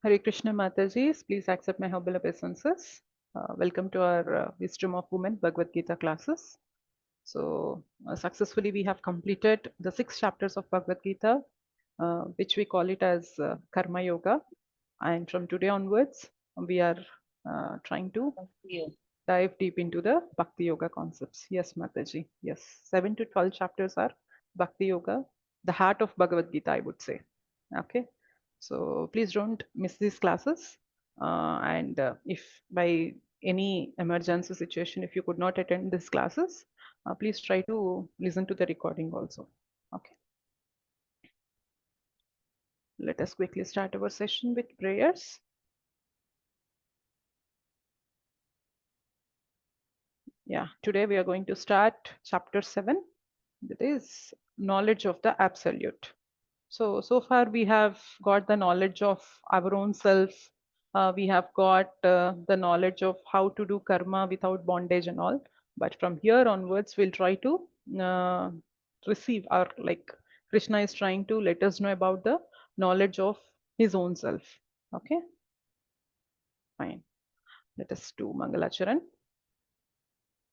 Hare Krishna Mataji, please accept my humble obeisances. Welcome to our Wisdom of Women Bhagavad Gita classes. So, successfully we have completed the 6 chapters of Bhagavad Gita, which we call it as Karma Yoga. And from today onwards, we are trying to dive deep into the Bhakti Yoga concepts. Yes, Mataji. Yes, 7 to 12 chapters are Bhakti Yoga, the heart of Bhagavad Gita, I would say. Okay, so please don't miss these classes. And if by any emergency situation, if you could not attend these classes, please try to listen to the recording also. Okay, let us quickly start our session with prayers. Yeah, today we are going to start chapter 7, that is knowledge of the absolute. So far we have got the knowledge of our own self. We have got the knowledge of how to do karma without bondage and all. But from here onwards, we'll try to uh, receive our, like Krishna is trying to let us know about the knowledge of his own self. Okay, fine. Let us do Mangalacharan.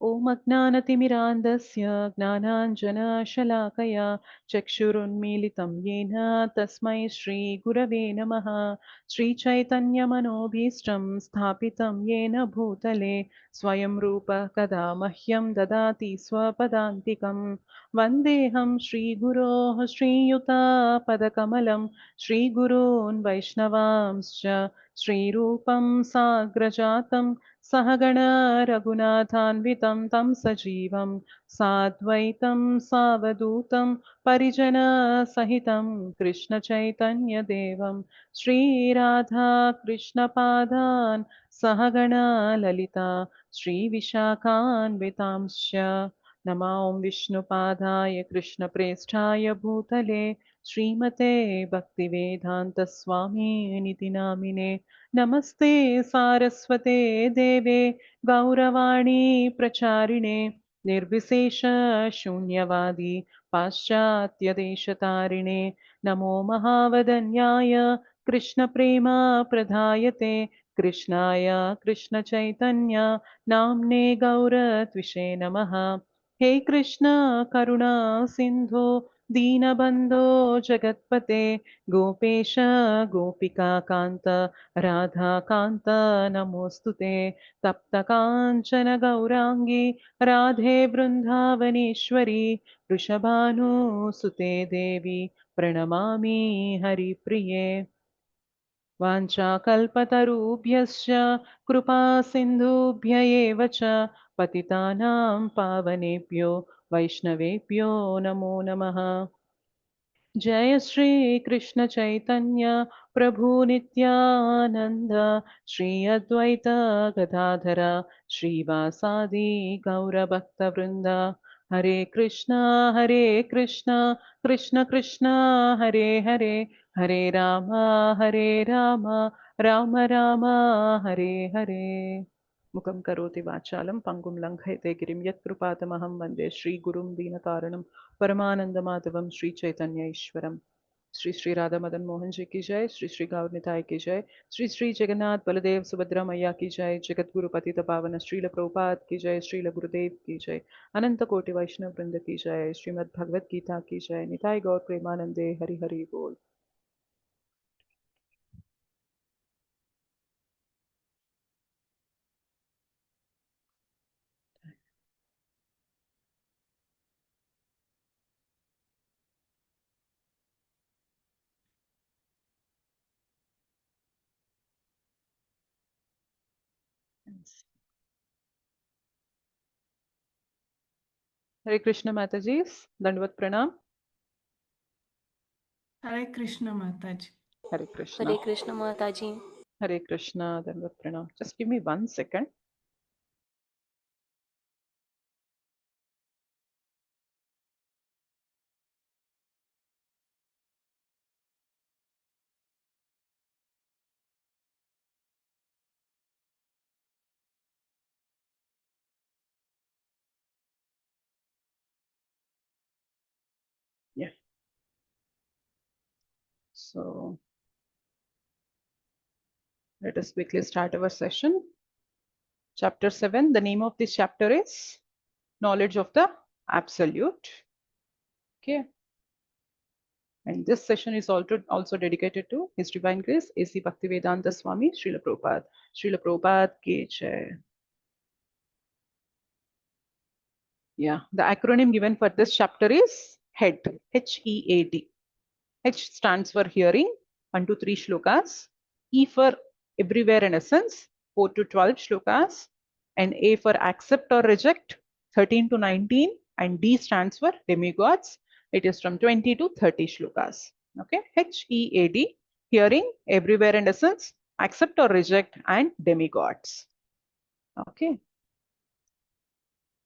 ॐ अज्ञानतिमिरान्धस्य ज्ञानाञ्जनशलाकया चक्षुरुन्मीलितं येन तस्मै श्रीगुरवे नमः श्रीचैतन्यमनोभीष्टं स्थापितं येन भूतले स्वयं रूप कदा मह्यं ददाति स्वपदान्तिकं वन्देऽहं श्रीगुरोः श्रीयुतापदकमलं श्रीगुरून् वैष्णवांश्च श्रीरूपं साग्रजातं सहगण रघुनाथान्वितं तं सजीवं साद्वैतं सावधूतं परिजनसहितं कृष्णचैतन्यदेवं श्रीराधा कृष्णपादान् सहगण ललिता श्रीविशाखान्वितांश्च नमां विष्णुपादाय कृष्णप्रेष्ठाय भूतले श्रीमते भक्तिवेदान्तस्वामिनिति नामिने नमस्ते सारस्वते देवे गौरवाणी प्रचारिणे निर्विशेष शून्यवादी पाश्चात्यदेशतारिणे नमो महावदन्याय कृष्णप्रेम प्रदायते कृष्णाय कृष्णचैतन्य नाम्ने गौरत्विषे नमः हे कृष्ण करुणा सिन्धो दीनबन्धो जगत्पते गोपेश गोपिकान्त राधाकान्त नमोऽस्तु ते तप्तकाञ्चन गौराङ्गी राधे बृन्दावनेश्वरी वृषभानुसुते देवी प्रणमामि हरिप्रिये वाञ्छाकल्पतरुभ्यश्च कृपा सिन्धुभ्य एव च पतितानां पावनेभ्यो वैष्णवेभ्यो नमो नमः जय श्री कृष्ण चैतन्य प्रभु नित्यानंद श्री अद्वैत गदाधर श्रीवासादि गौरभक्त वृंद हरे कृष्णा कृष्ण कृष्ण हरे हरे हरे राम राम राम हरे हरे मुखं करोति वाचालं पङ्गुं लङ्घयते गिरिं यत्कृपातमहं वन्दे श्रीगुरुं दीनकारणं परमानन्दमाधवं श्रीचैतन्य ईश्वरम् श्री श्री राधा मदन मोहन जी की जय, श्री श्री गौर निताय की जय, श्री श्री जगन्नाथ बलदेव सुभद्रा मैया की जय, जगत गुरु पतित पावन श्रील प्रभुपाद की जय, श्रील गुरुदेव की जय, अनंत कोटि वैष्णव वृंद की जय, श्रीमद् भगवद गीता की जय, निताय गौर प्रेमानंदे हरि हरि बोल. हरे कृष्ण माता जी, दंडवत प्रणाम. हरे कृष्ण माताजी. हरे कृष्ण. हरे कृष्ण माताजी. हरे कृष्ण, दंडवत प्रणाम. Just give me 1 second. Yeah. So Let us quickly start our session. Chapter 7. The name of this chapter is Knowledge of the Absolute. Okay. And this session is also dedicated to His Divine Grace, A.C. Bhaktivedanta Swami, Srila Prabhupada. Srila Prabhupada Ke Jai. Yeah, the acronym given for this chapter is HEAD, H-E-A-D. H stands for hearing, 1 to 3 shlokas. E for everywhere and essence, 4 to 12 shlokas. And A for accept or reject, 13 to 19. And D stands for demigods. It is from 20 to 30 shlokas. Okay, H-E-A-D, hearing, everywhere and essence, accept or reject, and demigods. Okay.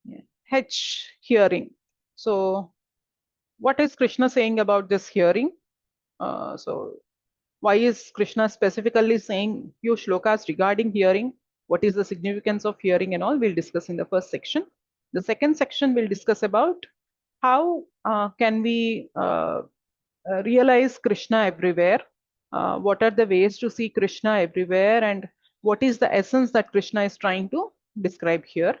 Yeah. H, hearing. So what is Krishna saying about this hearing? So why is Krishna specifically saying few shlokas regarding hearing? What is the significance of hearing and all? We'll discuss in the first section. The second section will discuss about how can we realize Krishna everywhere. What are the ways to see Krishna everywhere, and what is the essence that Krishna is trying to describe here?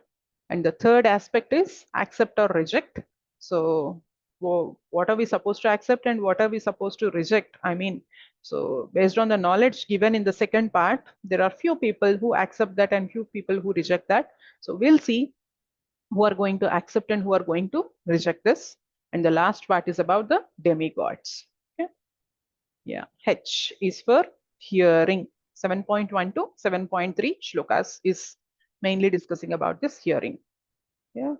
And the third aspect is accept or reject. So, what are we supposed to accept and what are we supposed to reject? I mean, so based on the knowledge given in the second part, there are few people who accept that and few people who reject that. So, we'll see who are going to accept and who are going to reject this. And the last part is about the demigods. Okay. Yeah, H is for hearing. 7.1 to 7.3 shlokas is mainly discussing about this hearing. Yeah.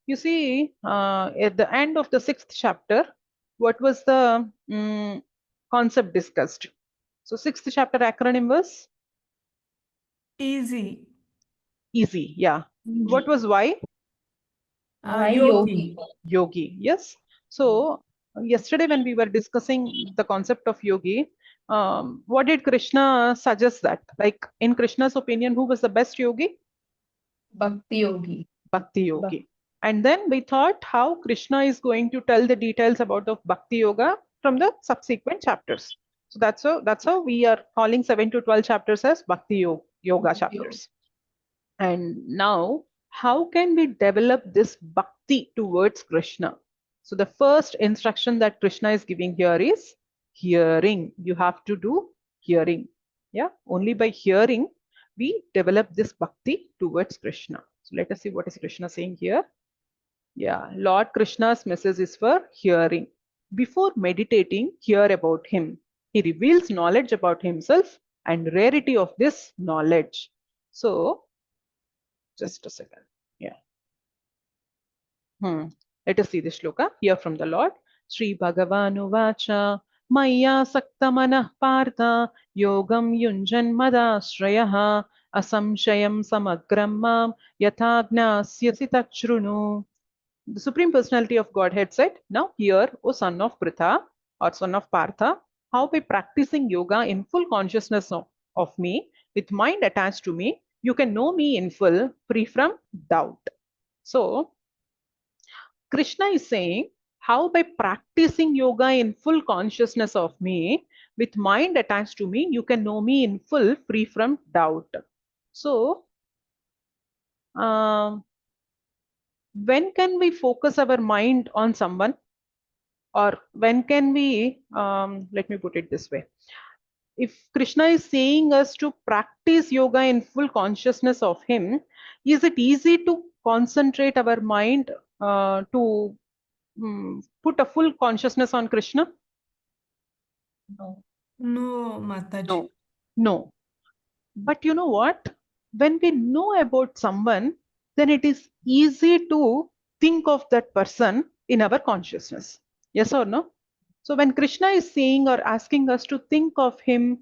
You see, at the end of the 6th chapter, what was the concept discussed? So 6th chapter acronym was Easy. easy. Yeah. What was why? Why Yogi. Yogi. Yes. So yesterday when we were discussing the concept of yogi, what did Krishna suggest that? Like in Krishna's opinion, who was the best yogi? Bhakti Yogi. Bhakti yogi. And then we thought how Krishna is going to tell the details about the Bhakti yoga from the subsequent chapters. So that's how we are calling 7 to 12 chapters as Bhakti yoga chapters. And now, how can we develop this bhakti towards Krishna? So the first instruction that Krishna is giving here is hearing. You have to do hearing. Yeah, only by hearing we develop this bhakti towards Krishna. So let us see what is Krishna saying here. Yeah, Lord Krishna's message is for hearing. Before meditating, hear about him. He reveals knowledge about himself and rarity of this knowledge. So just a second. Yeah. Let us see the shloka here from the Lord. Sri Bhagavanu Vacha Maya Saktamanah Partha Yogam Yunjan Madasrayaha Asamshayam Samagram Mam Yathagnasyasi Tachrunu. The Supreme Personality of Godhead said, now hear, O son of Pritha or son of Partha, how by practicing yoga in full consciousness of me, with mind attached to me, you can know me in full, free from doubt. So, Krishna is saying, how by practicing yoga in full consciousness of me, with mind attached to me, you can know me in full, free from doubt. So, when can we focus our mind on someone? Or when can we, let me put it this way. If Krishna is saying us to practice yoga in full consciousness of him, is it easy to concentrate our mind to put a full consciousness on Krishna? No. No, Mataji. No. But you know what? When we know about someone, then it is easy to think of that person in our consciousness. Yes or no? So when Krishna is saying or asking us to think of him,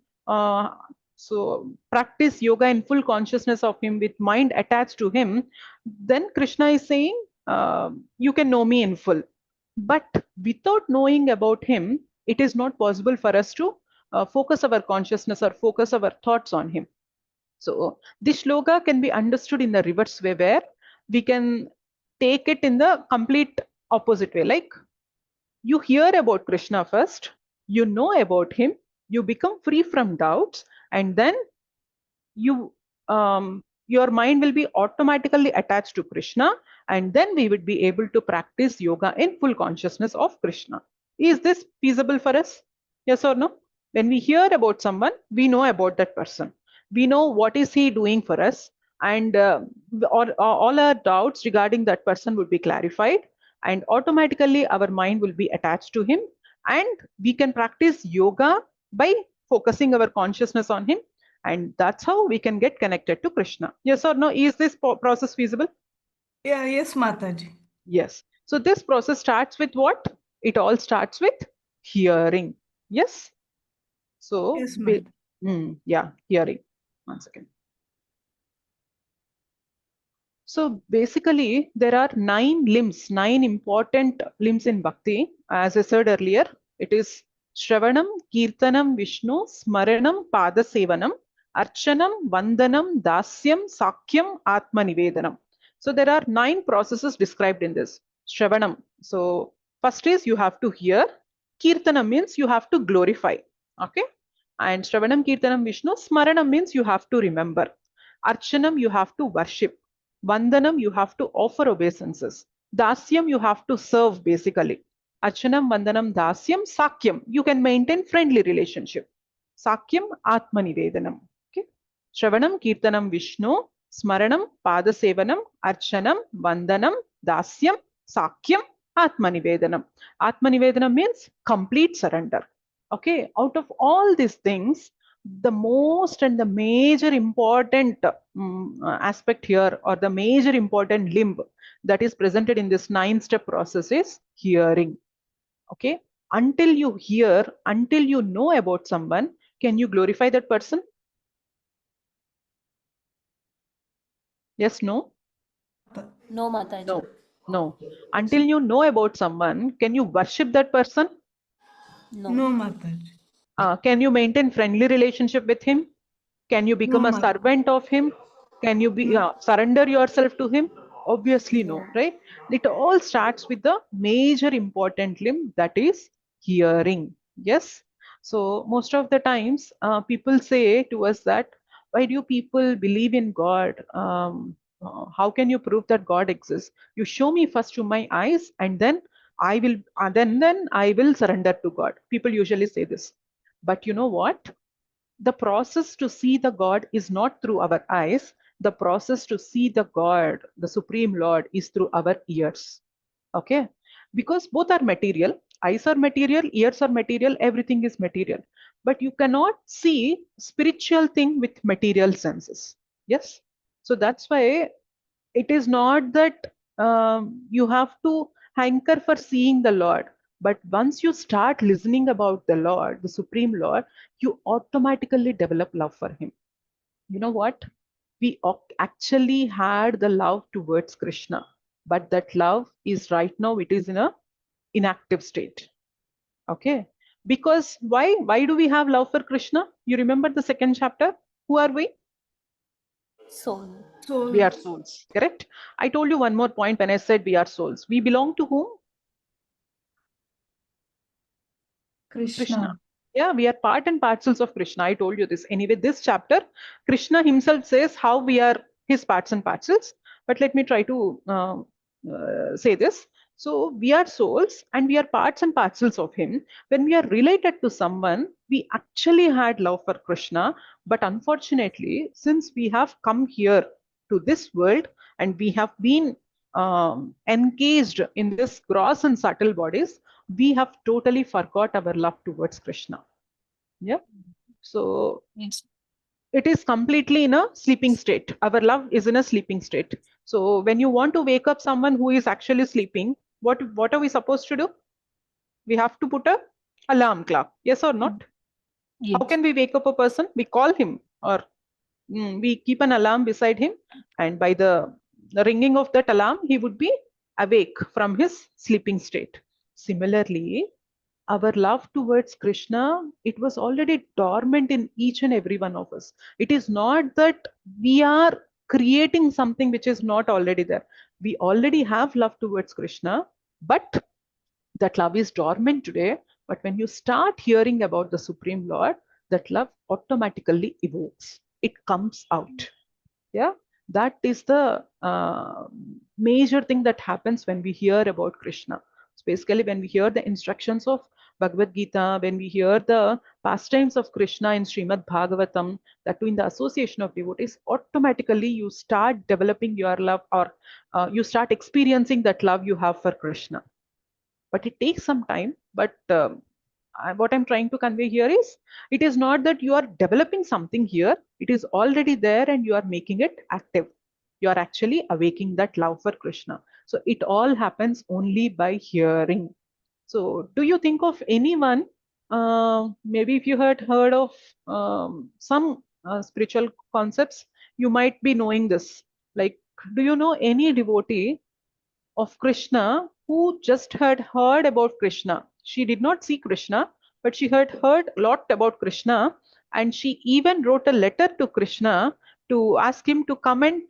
so practice yoga in full consciousness of him with mind attached to him, then Krishna is saying, you can know me in full. But without knowing about him, it is not possible for us to focus our consciousness or focus our thoughts on him. So this shloka can be understood in the reverse way, where we can take it in the complete opposite way. Like, you hear about Krishna first, you know about him, you become free from doubts, and then your mind will be automatically attached to Krishna, and then we would be able to practice yoga in full consciousness of Krishna. Is this feasible for us? Yes or no? When we hear about someone, we know about that person. We know what is he doing for us, and all our doubts regarding that person would be clarified, and automatically our mind will be attached to him, and we can practice yoga by focusing our consciousness on him, and that's how we can get connected to Krishna. Yes or no? Is this process feasible? Yeah, yes, Mataji. Yes. So this process starts with what? It all starts with hearing. Yes. So Yes, Mataji. yeah, hearing. 1 second. So basically, there are 9 limbs, 9 important limbs in Bhakti. As I said earlier, it is Shravanam, Kirtanam, Vishnu, Smaranam, Padasevanam, Archanam, Vandanam, Dasyam, Sakyam, Atma Nivedanam. So there are 9 processes described in this. Shravanam. So first is you have to hear. Kirtanam means you have to glorify. Okay. And Shravanam, Kirtanam, Vishnu, Smaranam means you have to remember. Archanam, you have to worship. Vandanam, you have to offer obeisances. Dasyam, you have to serve basically. Archanam, Vandanam, Dasyam, Sakyam, you can maintain friendly relationship. Sakyam, Atmanivedanam. Okay. Shravanam, Kirtanam, Vishnu, Smaranam, Padasevanam, Archanam, Vandanam, Dasyam, Sakyam, Atmanivedanam. Atmanivedanam means complete surrender. Okay. Out of all these things, the most and the major important aspect here, or the major important limb that is presented in this 9-step process is hearing. Okay. Until you hear, until you know about someone, can you glorify that person? Yes, no? No, Mataji. No. No. Until you know about someone, can you worship that person? No. No, Mataji. Can you maintain friendly relationship with him? Can you become No, a Mataji. servant of him? Can you be surrender yourself to him? Obviously no, right? It all starts with the major important limb, that is hearing. Yes. So most of the times people say to us that, why do people believe in God? How can you prove that God exists? You show me first to my eyes, and then I will then I will surrender to God. People usually say this. But you know what? The process to see the God is not through our eyes. The process to see the God, the Supreme Lord, is through our ears. Okay? Because both are material. Eyes are material, ears are material, everything is material. But you cannot see spiritual thing with material senses. Yes? So that's why it is not that you have to hanker for seeing the Lord. But once you start listening about the Lord, the Supreme Lord, you automatically develop love for Him. You know what? We actually had the love towards Krishna, but that love is right now, it is in a inactive state. Okay. Because why? Why do we have love for Krishna? You remember the second chapter? Who are we? Soul. We are Soul. souls, correct? I told you one more point when I said we are souls. We belong to whom? Krishna. Krishna. Yeah, we are part and parcels of Krishna. I told you this. Anyway, this chapter, Krishna himself says how we are his parts and parcels. But let me try to say this. So we are souls and we are parts and parcels of him. When we are related to someone, we actually had love for Krishna. But unfortunately, since we have come here to this world and we have been engaged in this gross and subtle bodies, we have totally forgot our love towards Krishna. Yeah. So Yes. it is completely in a sleeping state. Our love is in a sleeping state. So when you want to wake up someone who is actually sleeping, what are we supposed to do? We have to put a alarm clock. Yes or not? How Yes. can we wake up a person? We call him, or we keep an alarm beside him, and by the ringing of that alarm, he would be awake from his sleeping state. Similarly, our love towards Krishna, it was already dormant in each and every one of us. It is not that we are creating something which is not already there. We already have love towards Krishna, but that love is dormant today. But when you start hearing about the Supreme Lord, that love automatically evokes. It comes out. Yeah, that is the major thing that happens when we hear about Krishna. So basically, when we hear the instructions of Bhagavad Gita, when we hear the pastimes of Krishna in Srimad Bhagavatam, that too in the association of devotees, automatically you start developing your love, or you start experiencing that love you have for Krishna. But it takes some time. But what I'm trying to convey here is, it is not that you are developing something here. It is already there and you are making it active. You are actually awaking that love for Krishna. So it all happens only by hearing. So do you think of anyone, maybe if you had heard of some spiritual concepts, you might be knowing this. Like, do you know any devotee of Krishna who just had heard about Krishna? She did not see Krishna, but she had heard a lot about Krishna, and she even wrote a letter to Krishna to ask him to come and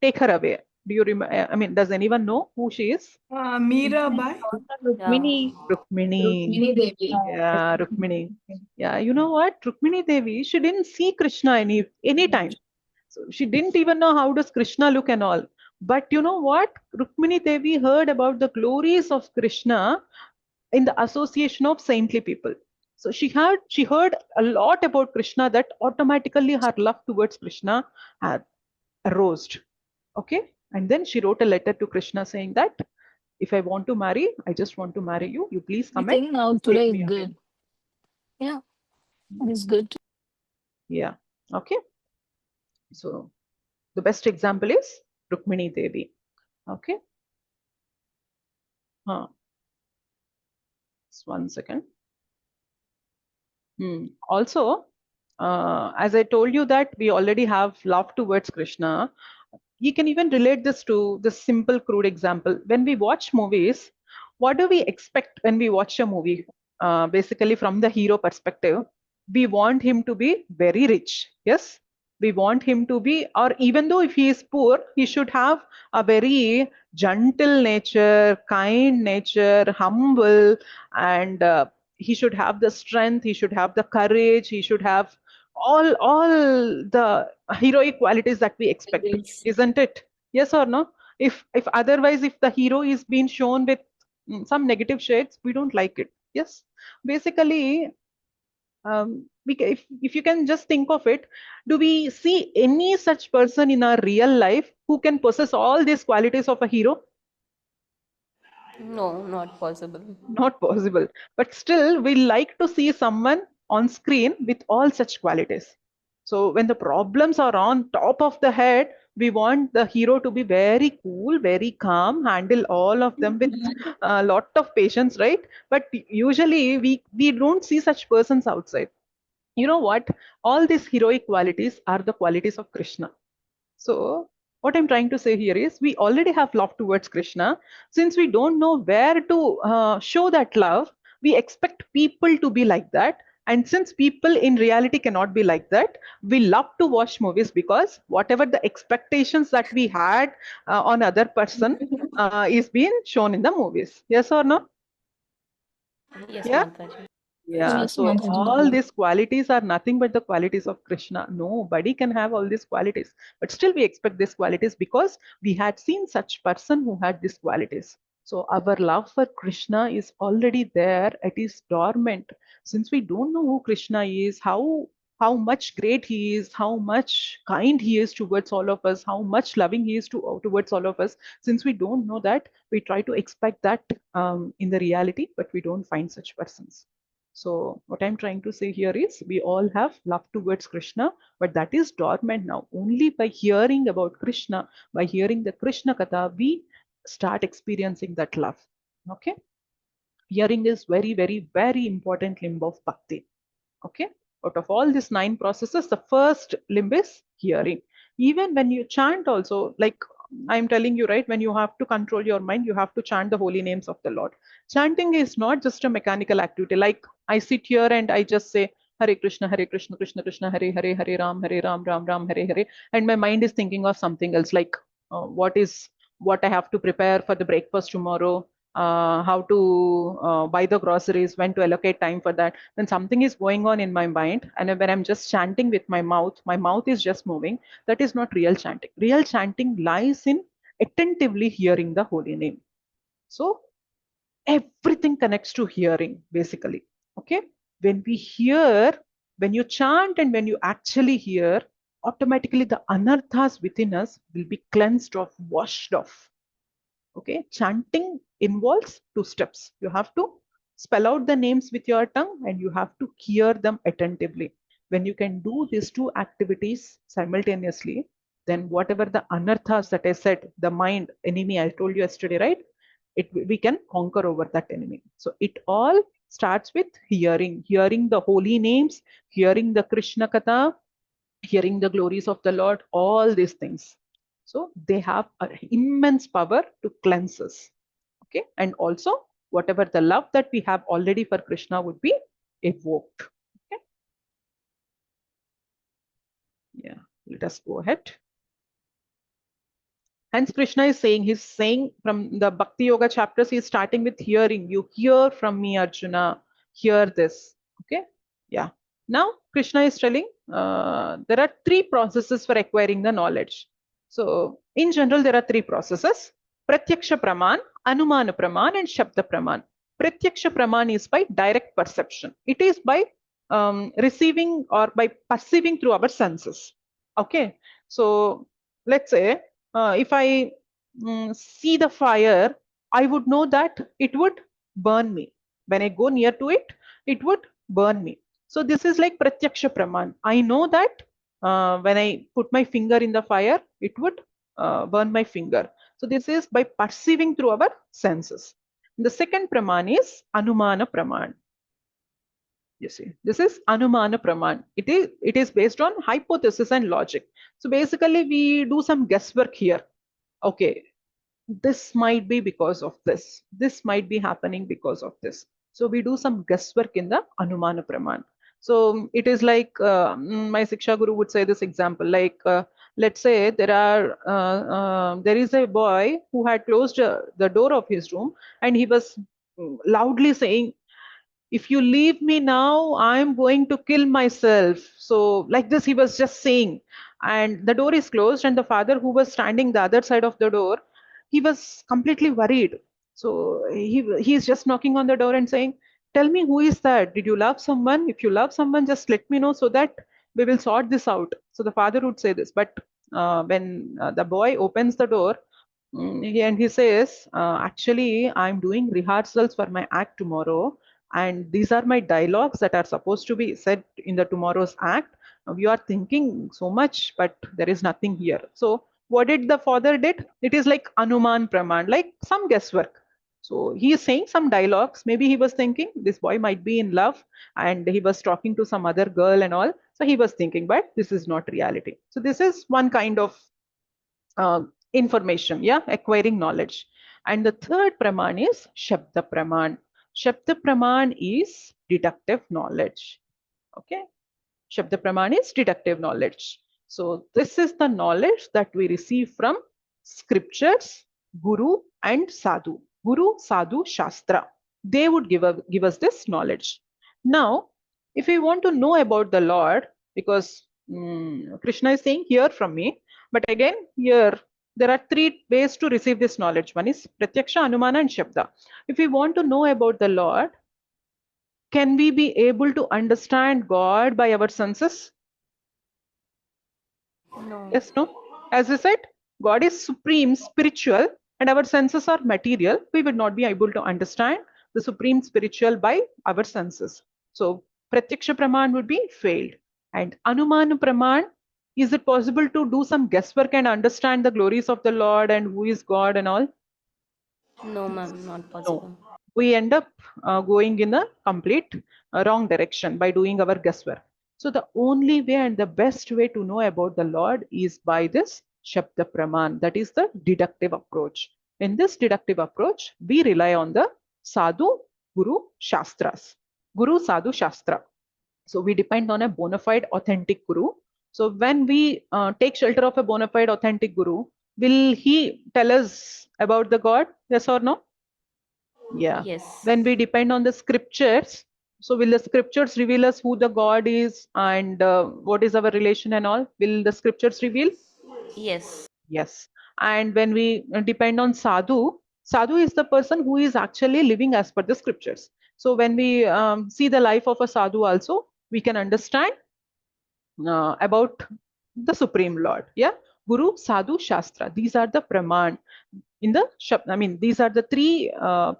take her away. Do you remember? I mean, does anyone know who she is? Mirabai. Rukmini. Rukmini. Rukmini Devi. Yeah, Rukmini. Yeah, you know what? Rukmini Devi, she didn't see Krishna any time. So she didn't even know how does Krishna look and all. But you know what? Rukmini Devi heard about the glories of Krishna in the association of saintly people. So she heard a lot about Krishna, that automatically her love towards Krishna had arose. Okay. And then she wrote a letter to Krishna saying that if I want to marry, I just want to marry you. You please I come and think now take today me is away. good. Yeah, it is good. Yeah. Okay. So the best example is Rukmini Devi. Okay. Just 1 second. Also, as I told you that we already have love towards Krishna, you can even relate this to this simple, crude example. When we watch movies, what do we expect when we watch a movie? Basically, from the hero perspective, we want him to be very rich. Yes, we want him to be, or even though if he is poor, he should have a very gentle nature, kind nature, humble, and he should have the strength, he should have the courage, he should have all the heroic qualities that we expect, Yes. isn't it? Yes or no? If otherwise, if the hero is being shown with some negative shades, we don't like it. Yes, basically, if you can just think of it, do we see any such person in our real life who can possess all these qualities of a hero? No, not possible. Not possible. But still, we like to see someone on screen with all such qualities. So when the problems are on top of the head, we want the hero to be very cool, very calm, handle all of them with a lot of patience, right? But usually we don't see such persons outside. You know what? All these heroic qualities are the qualities of Krishna. So what I'm trying to say here is, we already have love towards Krishna. Since we don't know where to show that love, we expect people to be like that. And since people in reality cannot be like that, we love to watch movies, because whatever the expectations that we had on other person is being shown in the movies. Yes or no? Yes, Yeah. Mataji. Yeah, Yes, so Mataji. all these qualities are nothing but the qualities of Krishna. Nobody can have all these qualities, but still we expect these qualities because we had seen such person who had these qualities. So our love for Krishna is already there. It is dormant. Since we don't know who Krishna is, how much great he is, how much kind he is towards all of us, how much loving he is towards all of us. Since we don't know that, we try to expect that in the reality, but we don't find such persons. So what I'm trying to say here is, we all have love towards Krishna, but that is dormant now. Only by hearing about Krishna, by hearing the Krishna Katha, we start experiencing that love. Okay. Hearing is very, very, very important limb of bhakti. Okay. Out of all these 9 processes, the first limb is hearing. Even when you chant also, like I'm telling you, right, when you have to control your mind, you have to chant the holy names of the Lord. Chanting is not just a mechanical activity. Like I sit here and I just say, Hare Krishna, Krishna Krishna, Hare Hare, Hare Ram, Ram Ram, Hare Hare. And my mind is thinking of something else, like what I have to prepare for the breakfast tomorrow. how to buy the groceries, when to allocate time for that, then something is going on in my mind. And when I'm just chanting with my mouth is just moving. That is not real chanting. Real chanting lies in attentively hearing the holy name. So everything connects to hearing, basically. Okay. When we hear, when you chant and when you actually hear, automatically the anarthas within us will be cleansed off, washed off. Okay, chanting involves two steps. You have to spell out the names with your tongue and you have to hear them attentively. When you can do these two activities simultaneously, then whatever the anarthas that I said, the mind enemy I told you yesterday, right? We can conquer over that enemy. So it all starts with hearing the holy names, hearing the Krishna Katha, hearing the glories of the Lord, all these things. So they have an immense power to cleanse us. Okay, and also whatever the love that we have already for Krishna would be evoked. Okay, yeah, let us go ahead. Hence Krishna is saying, he's saying from the Bhakti Yoga chapters, he's starting with hearing. You hear from me, Arjuna, hear this. Okay, yeah. Now Krishna is telling there are three processes for acquiring the knowledge. So in general, there are three processes: Pratyaksha Praman, Anumana Praman, and Shabda Praman. Pratyaksha Praman is by direct perception. It is by receiving or by perceiving through our senses. Okay, so let's say if I see the fire, I would know that it would burn me. When I go near to it, it would burn me. So this is like Pratyaksha Praman. I know that when I put my finger in the fire, it would burn my finger. So this is by perceiving through our senses. The second Praman is Anumana Praman. You see, this is Anumana Praman. It is based on hypothesis and logic. So basically, we do some guesswork here. Okay, this might be because of this. This might be happening because of this. So we do some guesswork in the Anumana Praman. So it is like my Siksha Guru would say this example, like let's say there is a boy who had closed the door of his room and he was loudly saying, if you leave me now, I'm going to kill myself. So like this, he was just saying, and the door is closed and the father who was standing the other side of the door, he was completely worried. So he's just knocking on the door and saying, tell me, who is that? Did you love someone? If you love someone, just let me know so that we will sort this out. So the father would say this, but when the boy opens the door, and he says, actually, I'm doing rehearsals for my act tomorrow, and these are my dialogues that are supposed to be said in the tomorrow's act. We are thinking so much, but there is nothing here. So what did the father did? It is like Anuman Praman, like some guesswork. So he is saying some dialogues. Maybe he was thinking this boy might be in love and he was talking to some other girl and all. So he was thinking, but this is not reality. So this is one kind of information, yeah, acquiring knowledge. And the third Praman is Shabda Praman. Shabda Praman is deductive knowledge. Okay, Shabda Praman is deductive knowledge. So this is the knowledge that we receive from scriptures, Guru and Sadhu. Guru, Sadhu, Shastra. They would give us this knowledge. Now, if we want to know about the Lord, because Krishna is saying, hear from me. But again, here there are three ways to receive this knowledge. One is Pratyaksha, Anumana, and Shabda. If we want to know about the Lord, can we be able to understand God by our senses? No. Yes, no? As I said, God is supreme, spiritual, and our senses are material. We would not be able to understand the supreme spiritual by our senses. So, Pratyaksha Praman would be failed. And Anumana Praman, is it possible to do some guesswork and understand the glories of the Lord and who is God and all? No, ma'am, not No. possible. We end up going in a complete wrong direction by doing our guesswork. So the only way and the best way to know about the Lord is by this Shabda Praman, that is the deductive approach. In this deductive approach, we rely on the Sadhu, Guru, Shastras. Guru, Sadhu, Shastra. So we depend on a bona fide authentic Guru. So when we take shelter of a bona fide authentic Guru, will he tell us about the God? Yes or no? Yeah. Yes. When we depend on the scriptures, so will the scriptures reveal us who the God is and what is our relation and all? Will the scriptures reveal? Yes. Yes. And when we depend on sadhu, sadhu is the person who is actually living as per the scriptures. So when we see the life of a sadhu also, we can understand about the Supreme Lord. Yeah. Guru, Sadhu, Shastra. These are the Praman. In the Shabda, I mean, these are the three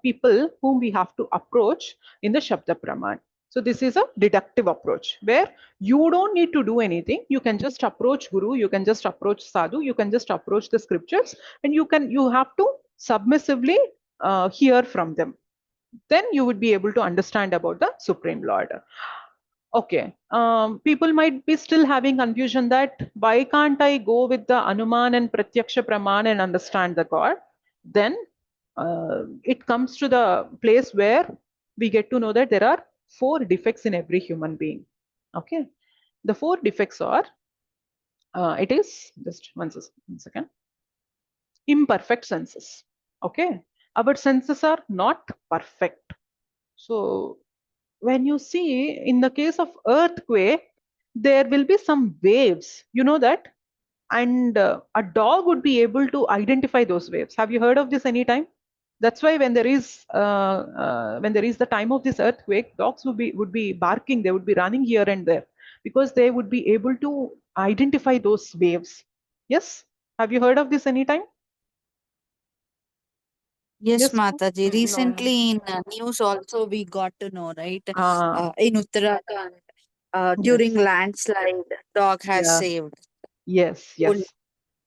people whom we have to approach in the Shabda Praman. So this is a deductive approach where you don't need to do anything. You can just approach Guru, you can just approach Sadhu, you can just approach the scriptures, and you have to submissively hear from them. Then you would be able to understand about the Supreme Lord. Okay. People might be still having confusion that why can't I go with the Anuman and Pratyaksha Praman and understand the God? Then it comes to the place where we get to know that there are four defects in every human being. Okay. The four defects are, it is just one second, imperfect senses. Okay. Our senses are not perfect. So when you see in the case of earthquake, there will be some waves, you know that, and a dog would be able to identify those waves. Have you heard of this anytime? That's why when there is the time of this earthquake, dogs would be barking, they would be running here and there because they would be able to identify those waves. Yes. Have you heard of this anytime? Yes, Yes. Mataji. No. Recently in news also we got to know, right? uh, In Uttarakhand, during yes. landslide, dog has Yeah. saved. Yes. Whole- Yes.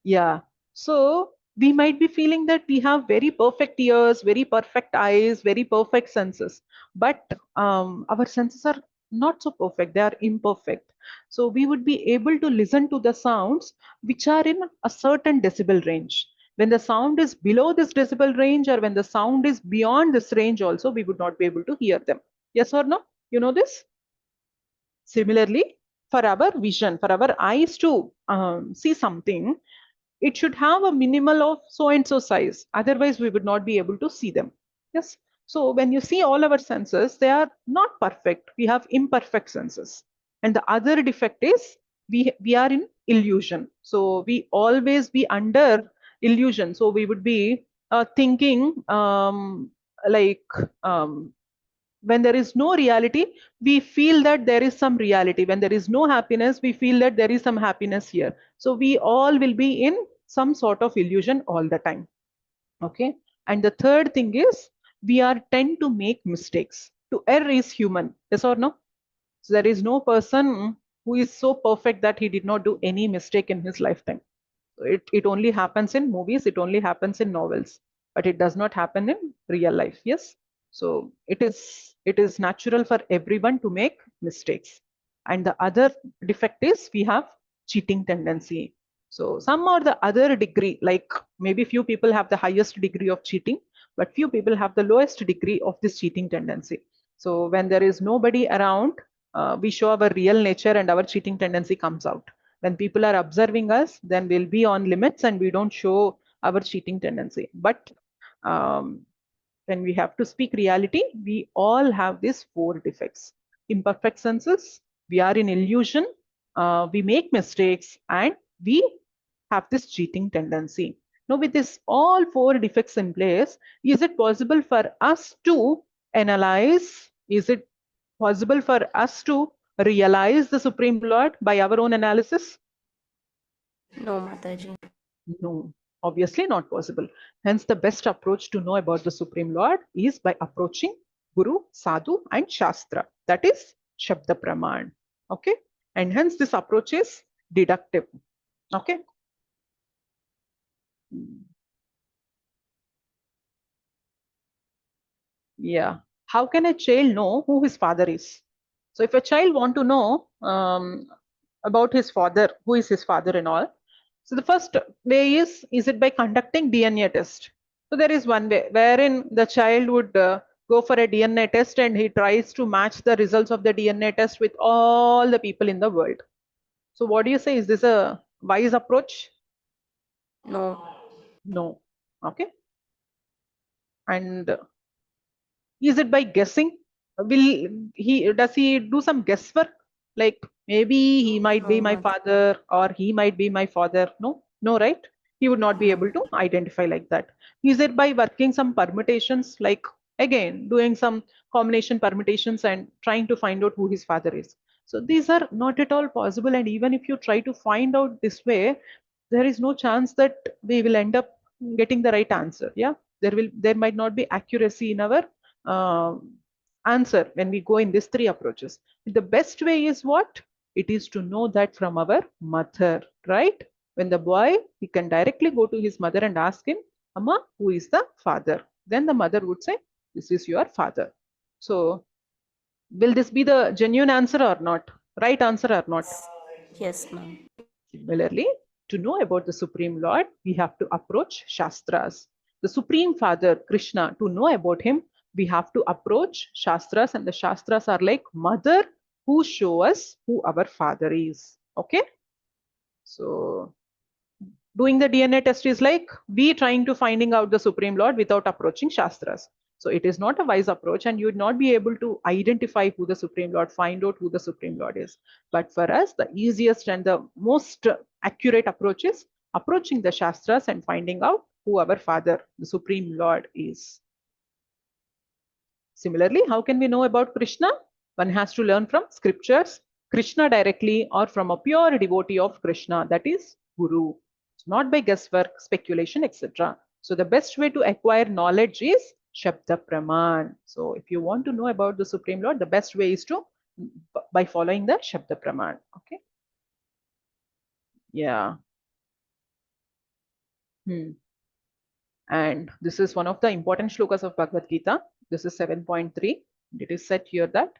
Yeah. So we might be feeling that we have very perfect ears, very perfect eyes, very perfect senses, but our senses are not so perfect. They are imperfect. So we would be able to listen to the sounds which are in a certain decibel range. When the sound is below this decibel range, or when the sound is beyond this range, also we would not be able to hear them. Yes or no? You know this? Similarly, for our vision, for our eyes to see something, it should have a minimal of so and so size. Otherwise, we would not be able to see them. Yes. So when you see all our senses, they are not perfect. We have imperfect senses. And the other defect is we are in illusion. So we always be under illusion. So we would be thinking like when there is no reality, we feel that there is some reality. When there is no happiness, we feel that there is some happiness here. So we all will be in some sort of illusion all the time. Okay. And the third thing is we are tend to make mistakes. To err is human. Yes or no? So there is no person who is so perfect that he did not do any mistake in his lifetime. It only happens in movies, it only happens in novels, but it does not happen in real life. Yes. So it is natural for everyone to make mistakes. And the other defect is we have cheating tendency. So some or the other degree, like maybe few people have the highest degree of cheating, but few people have the lowest degree of this cheating tendency. So when there is nobody around, we show our real nature and our cheating tendency comes out. When people are observing us, then we'll be on limits and we don't show our cheating tendency. But um, when we have to speak reality, we all have these four defects. Imperfect senses, we are in illusion, we make mistakes, and we have this cheating tendency. Now, with this all four defects in place, is it possible for us to analyze? Is it possible for us to realize the Supreme Lord by our own analysis? No, Mataji. No, obviously not possible. Hence, the best approach to know about the Supreme Lord is by approaching Guru, Sadhu, and Shastra. That is Shabda Praman. Okay. And hence, this approach is deductive. Okay. Yeah. How can a child know who his father is? So if a child want to know about his father, who is his father and all, so the first way is it by conducting DNA test. So there is one way wherein the child would go for a DNA test and he tries to match the results of the DNA test with all the people in the world. So what do you say? Is this a wise approach? No. No. Okay. And Is it by guessing? Does he do some guesswork? Like maybe he might be No, my Mataji. father or he might be my father. No, no, right? He would not be No. able to identify like that. Is it by working some permutations, like again doing some combination permutations and trying to find out who his father is? So these are not at all possible. And even if you try to find out this way, there is no chance that we will end up getting the right answer. Yeah, there might not be accuracy in our uh, answer when we go in these three approaches. The best way is what? It is to know that from our mother, right? When the boy, he can directly go to his mother and ask him, Amma, who is the father? Then the mother would say, this is your father. So will this be the genuine answer or not? Right answer or not? Yes, ma'am. Similarly, to know about the Supreme Lord, we have to approach Shastras. The Supreme Father, Krishna, to know about him, we have to approach Shastras, and the Shastras are like mother who show us who our father is. Okay? So doing the DNA test is like we trying to finding out the Supreme Lord without approaching Shastras. So it is not a wise approach, and you would not be able to identify who the Supreme Lord, find out who the Supreme Lord is. But for us, the easiest and the most accurate approach is approaching the Shastras and finding out who our Father, the Supreme Lord, is. Similarly, how can we know about Krishna? One has to learn from scriptures, Krishna directly, or from a pure devotee of Krishna, that is Guru. Not by guesswork, speculation, etc. So the best way to acquire knowledge is Shabda Praman. So if you want to know about the Supreme Lord, the best way is to by following the Shabda Praman. Okay. Yeah. And this is one of the important shlokas of Bhagavad Gita. This is 7.3. It is said here that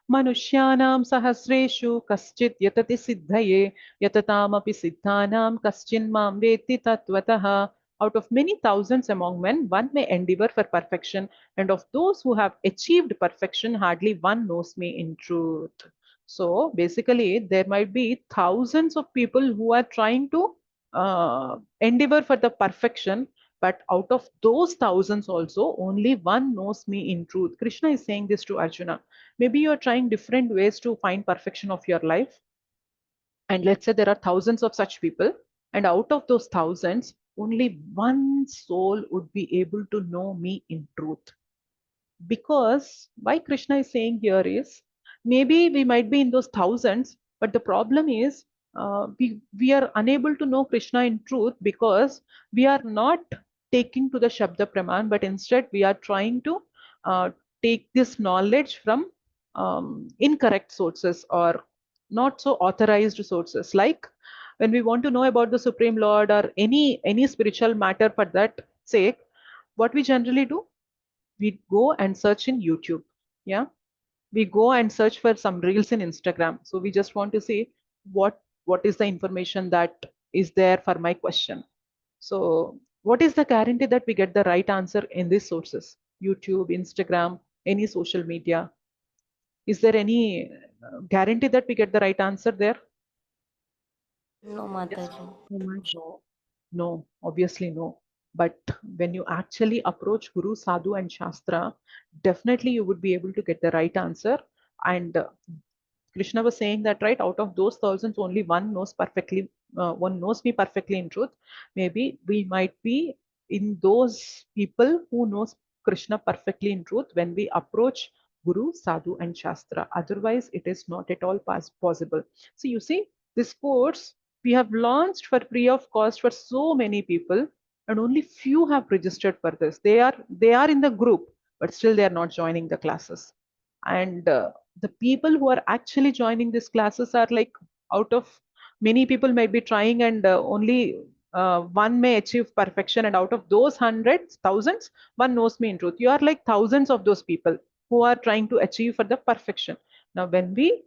Manushyanam sahasreshu kaschit yatati siddhaye yatataamapi siddhanam kaschin mam veti tatvataha. Out of many thousands among men, one may endeavor for perfection, and of those who have achieved perfection, hardly one knows me in truth. So basically, there might be thousands of people who are trying to endeavor for the perfection, but out of those thousands also, only one knows me in truth. Krishna is saying this to Arjuna. Maybe you're trying different ways to find perfection of your life. And let's say there are thousands of such people. And out of those thousands, only one soul would be able to know me in truth. Because why Krishna is saying here is, maybe we might be in those thousands, but the problem is we are unable to know Krishna in truth because we are not taking to the Shabda Praman, but instead we are trying to take this knowledge from incorrect sources or not so authorized sources. Like when we want to know about the Supreme Lord or any spiritual matter for that sake, what we generally do, we go and search in YouTube. Yeah, we go and search for some reels in Instagram. So we just want to see what is the information that is there for my question. So what is the guarantee that we get the right answer in these sources? YouTube, Instagram, any social media. Is there any guarantee that we get the right answer there? No, Yes. Mataji. No, no, obviously no. But when you actually approach Guru, Sadhu, and Shastra, definitely you would be able to get the right answer. And Krishna was saying that, right, out of those thousands, only one knows perfectly, one knows me perfectly in truth. Maybe we might be in those people who knows Krishna perfectly in truth when we approach Guru, Sadhu, and Shastra. Otherwise, it is not at all possible. So you see, this course we have launched for free of cost for so many people, and only few have registered for this. They are in the group, but still they are not joining the classes. And the people who are actually joining these classes are like, out of many people might be trying, and only one may achieve perfection, and out of those hundreds, thousands, one knows me in truth. You are like thousands of those people who are trying to achieve for the perfection. Now when we,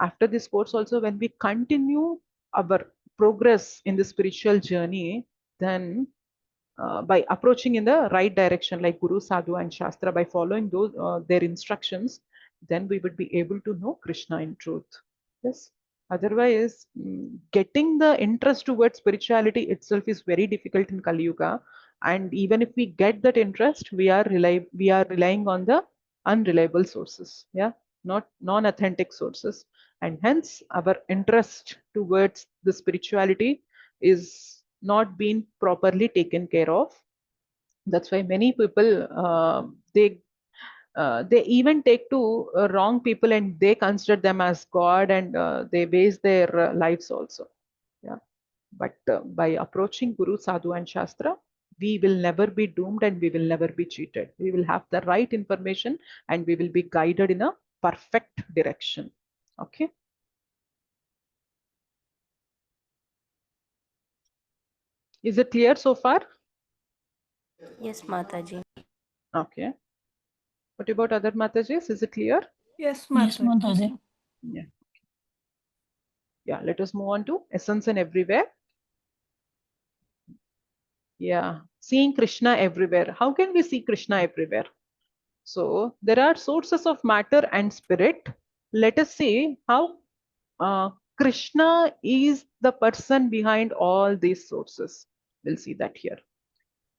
after this course also, when we continue our progress in the spiritual journey, then by approaching in the right direction, like Guru, Sadhu, and Shastra, by following those their instructions, then we would be able to know Krishna in truth. Yes. Otherwise, getting the interest towards spirituality itself is very difficult in Kali Yuga. And even if we get that interest, we are relying on the unreliable sources, yeah, not non-authentic sources. And hence our interest towards the spirituality is not being properly taken care of. That's why many people they even take to wrong people and they consider them as god, and they base their lives also, yeah. But by approaching Guru, Sadhu, and Shastra, we will never be doomed and we will never be cheated. We will have the right information and we will be guided in a perfect direction. Okay. Is it clear so far? Yes, Mataji. Okay. What about other Matajis? Is it clear? Yes, Yes, Mataji. Mataji. Yeah. Yeah. Let us move on to essence and everywhere. Yeah. Seeing Krishna everywhere. How can we see Krishna everywhere? So there are sources of matter and spirit. Let us see how Krishna is the person behind all these sources. We'll see that here.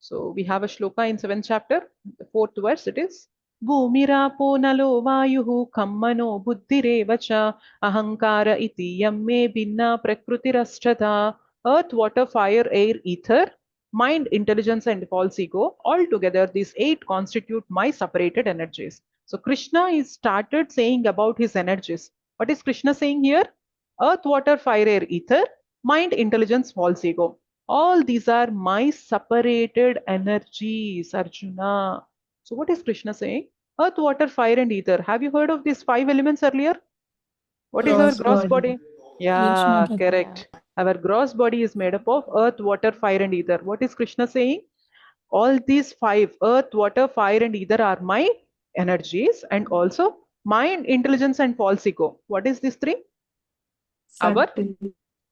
So we have a shloka in 7th chapter, the 4th verse. It is Bhumirapo nalo vayuhu kammano buddhirevacha ahankara iti yamme binna prakrutirashtata. Earth, water, fire, air, ether, mind, intelligence, and false ego. All together, these 8 constitute my separated energies. So Krishna is started saying about his energies. What is Krishna saying here? Earth, water, fire, air, ether, mind, intelligence, false ego. All these are my separated energies, Arjuna. So what is Krishna saying? Earth, water, fire, and ether. Have you heard of these 5 elements earlier? What is our gross body? Yes, Yeah, Mataji. correct. Our gross body is made up of earth, water, fire, and ether. What is Krishna saying? All these 5, earth, water, fire, and ether, are my energies, and also mind, intelligence, and false ego. What is these 3? Our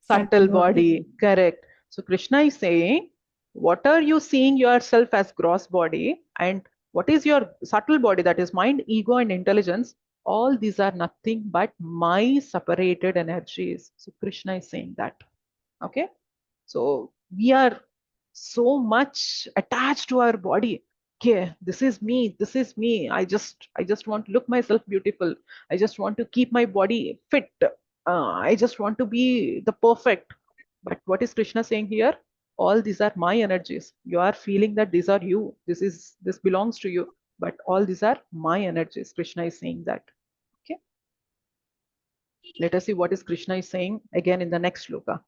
subtle body. Correct. So Krishna is saying, what are you seeing yourself as gross body, and what is your subtle body, that is mind, ego, and intelligence? All these are nothing but my separated energies. So Krishna is saying that. Okay. So we are so much attached to our body. Okay, this is me, this is me. I just want to look myself beautiful. I just want to keep my body fit. I just want to be the perfect. But what is Krishna saying here? All these are my energies. You are feeling that these are you. This belongs to you. But all these are my energies. Krishna is saying that. Okay. Let us see what is Krishna is saying again in the next shloka.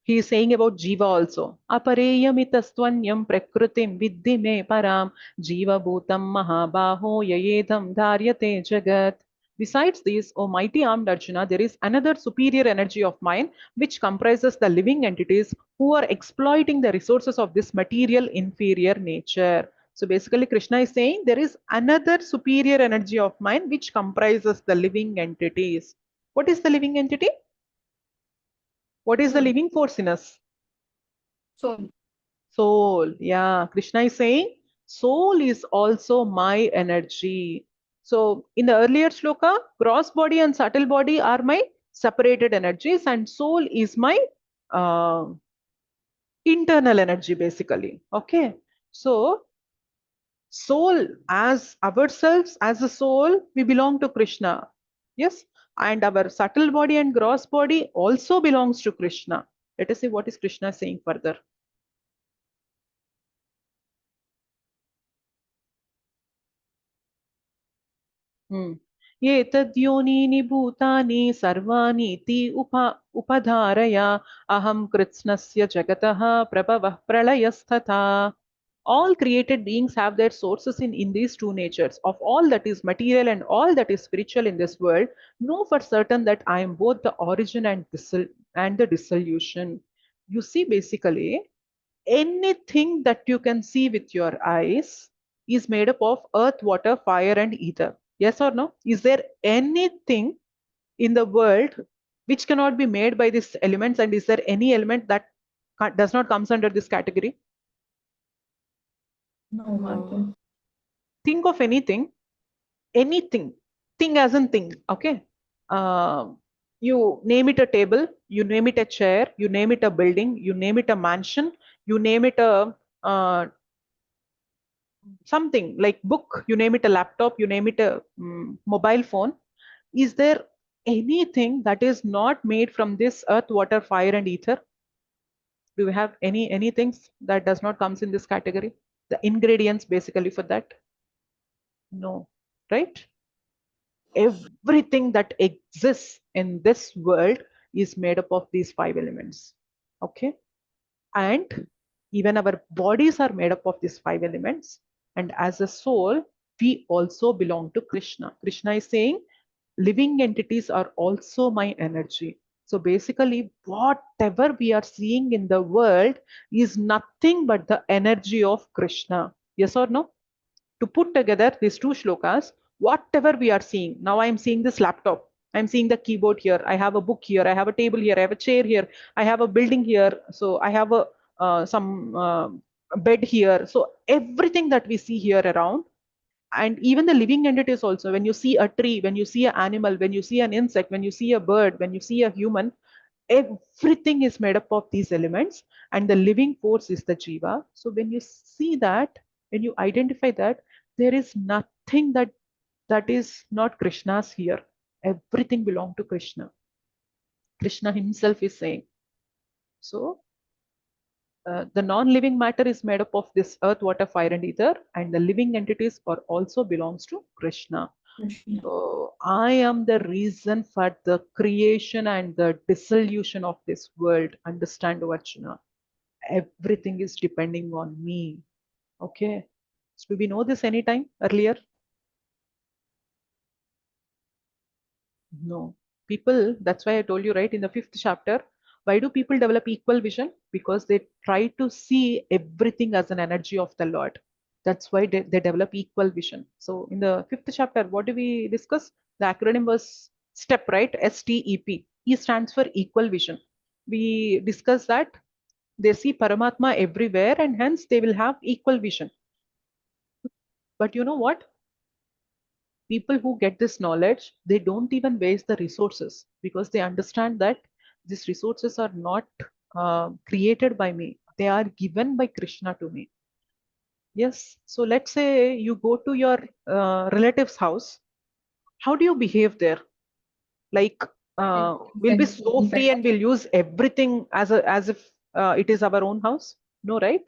He is saying about Jiva also. Apareyamitastvanyam prakritim viddhi me param Jiva bhutam mahabaho yayedham dharyate jagat. Besides this, O mighty armed Arjuna, there is another superior energy of mine which comprises the living entities who are exploiting the resources of this material inferior nature. So basically, Krishna is saying there is another superior energy of mine which comprises the living entities. What is the living entity? What is the living force in us? Soul. Soul. Yeah, Krishna is saying soul is also my energy. So in the earlier shloka, gross body and subtle body are my separated energies, and soul is my uh, internal energy basically. Okay. So soul, as ourselves, as a soul, we belong to Krishna. Yes. And our subtle body and gross body also belongs to Krishna. Let us see what is Krishna saying further. एतद्योनीनि भूतानि सर्वाणीति उपधारय अहं कृत्स्नस्य जगतः प्रभवः प्रलयस्तथा. All created beings have their sources in these two natures. Of all that is material and all that is spiritual in this world, know for certain that I am both the origin and the dissolution. You see, basically, anything that you can see with your eyes is made up of earth, water, fire, and ether. Yes or no? Is there anything in the world which cannot be made by these elements, and is there any element that does not comes under this category? No, Mataji. No. Think of anything, thing as in thing. Okay. Uh, you name it a table, you name it a chair, you name it a building, you name it a mansion, you name it a something like book, you name it a laptop, you name it a mobile phone. Is there anything that is not made from this earth, water, fire, and ether? Do we have any things that does not comes in this category? The ingredients basically for that? No, right? Everything that exists in this world is made up of these 5 elements. Okay, and even our bodies are made up of these 5 elements. And as a soul, we also belong to Krishna. Krishna is saying living entities are also my energy. So basically, whatever we are seeing in the world is nothing but the energy of Krishna. Yes or no? To put together these two shlokas, whatever we are seeing, now I am seeing this laptop, I'm seeing the keyboard here, I have a book here, I have a table here, I have a chair here, I have a building here, so I have a some bed here. So everything that we see here around, and even the living entities also, when you see a tree, when you see an animal, when you see an insect, when you see a bird, when you see a human, everything is made up of these elements, and the living force is the jiva. So when you see that, when you identify that, there is nothing that is not Krishna's here. Everything belongs to Krishna. Krishna himself is saying. So the non-living matter is made up of this earth, water, fire, and ether, and the living entities are also belongs to Krishna. Krishna. So I am the reason for the creation and the dissolution of this world. Understand, Arjuna? Everything is depending on me. Okay. So do we know this anytime earlier? No. People, that's why I told you, right, in the 5th chapter, why do people develop equal vision? Because they try to see everything as an energy of the Lord. That's why they develop equal vision. So in the 5th chapter, what do we discuss? The acronym was STEP, right? STEP. E stands for equal vision. We discussed that they see Paramatma everywhere, and hence they will have equal vision. But you know what? People who get this knowledge, they don't even waste the resources, because they understand that these resources are not created by me. They are given by Krishna to me. Yes. So let's say you go to your relative's house. How do you behave there? Like, we'll be so free and we'll use everything as if it is our own house? No, right?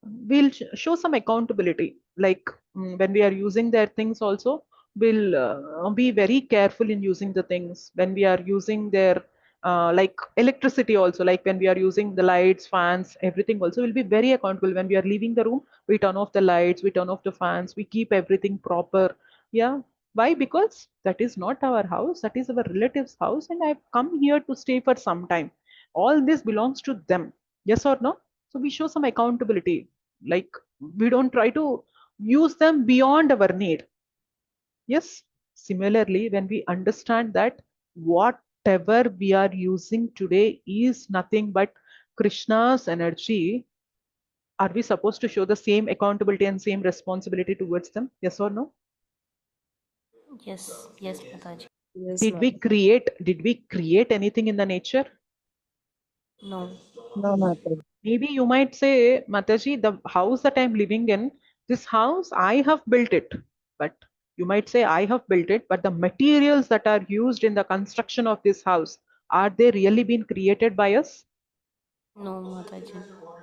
We'll show some accountability, like when we are using their things also, we'll be very careful in using the things. When we are using their like electricity also, like when we are using the lights, fans, everything also, we'll be very accountable. When we are leaving the room, we turn off the lights, we turn off the fans, we keep everything proper. Yeah. Why? Because that is not our house, that is our relative's house, and I've come here to stay for some time. All this belongs to them. Yes or no? So we show some accountability, like we don't try to use them beyond our need. Yes. Similarly, when we understand that whatever we are using today is nothing but Krishna's energy, are we supposed to show the same accountability and same responsibility towards them? Yes or no? Yes, yes, Mataji. Yes, Did we create anything in the nature? No. no, Mataji. Maybe you might say, Mataji, the house that I'm living in, this house, I have built it. But you might say, I have built it, but the materials that are used in the construction of this house, are they really been created by us? No, Mataji.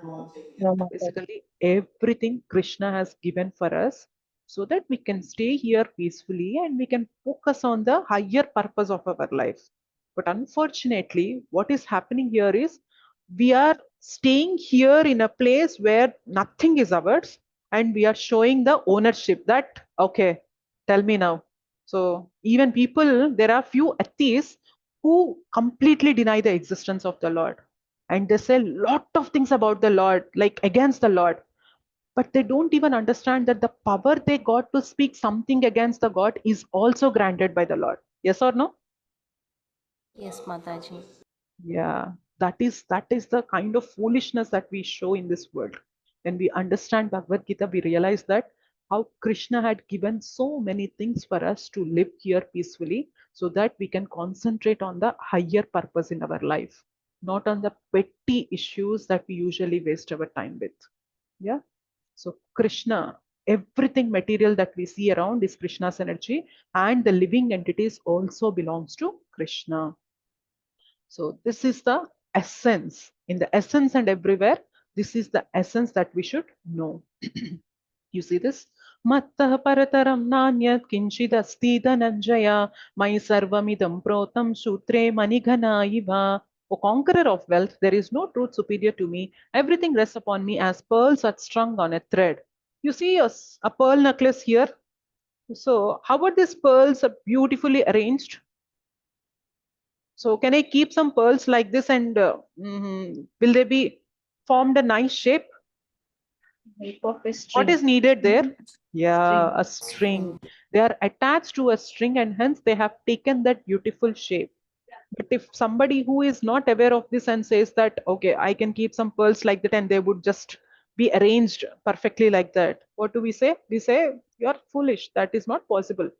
No. No, Mataji. Basically, everything Krishna has given for us so that we can stay here peacefully and we can focus on the higher purpose of our life. But unfortunately, what is happening here is we are staying here in a place where nothing is ours, and we are showing the ownership that, okay, tell me now. So, even people, there are few atheists who completely deny the existence of the Lord, and they say a lot of things about the Lord, like against the Lord, but they don't even understand that the power they got to speak something against the God is also granted by the Lord. Yes or no? Yes, Mataji. Yeah, that is the kind of foolishness that we show in this world. When we understand Bhagavad Gita, we realize that how Krishna had given so many things for us to live here peacefully, so that we can concentrate on the higher purpose in our life, not on the petty issues that we usually waste our time with. Yeah. So Krishna, everything material that we see around is Krishna's energy, and the living entities also belongs to Krishna. So this is the essence. In the essence and everywhere, this is the essence that we should know. You see this? Mattah parataram nanyat kinchid asti dhananjaya mai sarvamidam protam sutre manighana iva. O conqueror of wealth, there is no truth superior to me. Everything rests upon me as pearls are strung on a thread. You see a pearl necklace here? So how about these pearls are beautifully arranged? So can I keep some pearls like this and will they be formed a nice shape? Help of a What string. is needed there? Yeah, String. a string. They are attached to a string and hence they have taken that beautiful shape. But if somebody who is not aware of this and says that, okay, I can keep some pearls like that and they would just be arranged perfectly like that, what do we say? We say, you're foolish. That is not possible.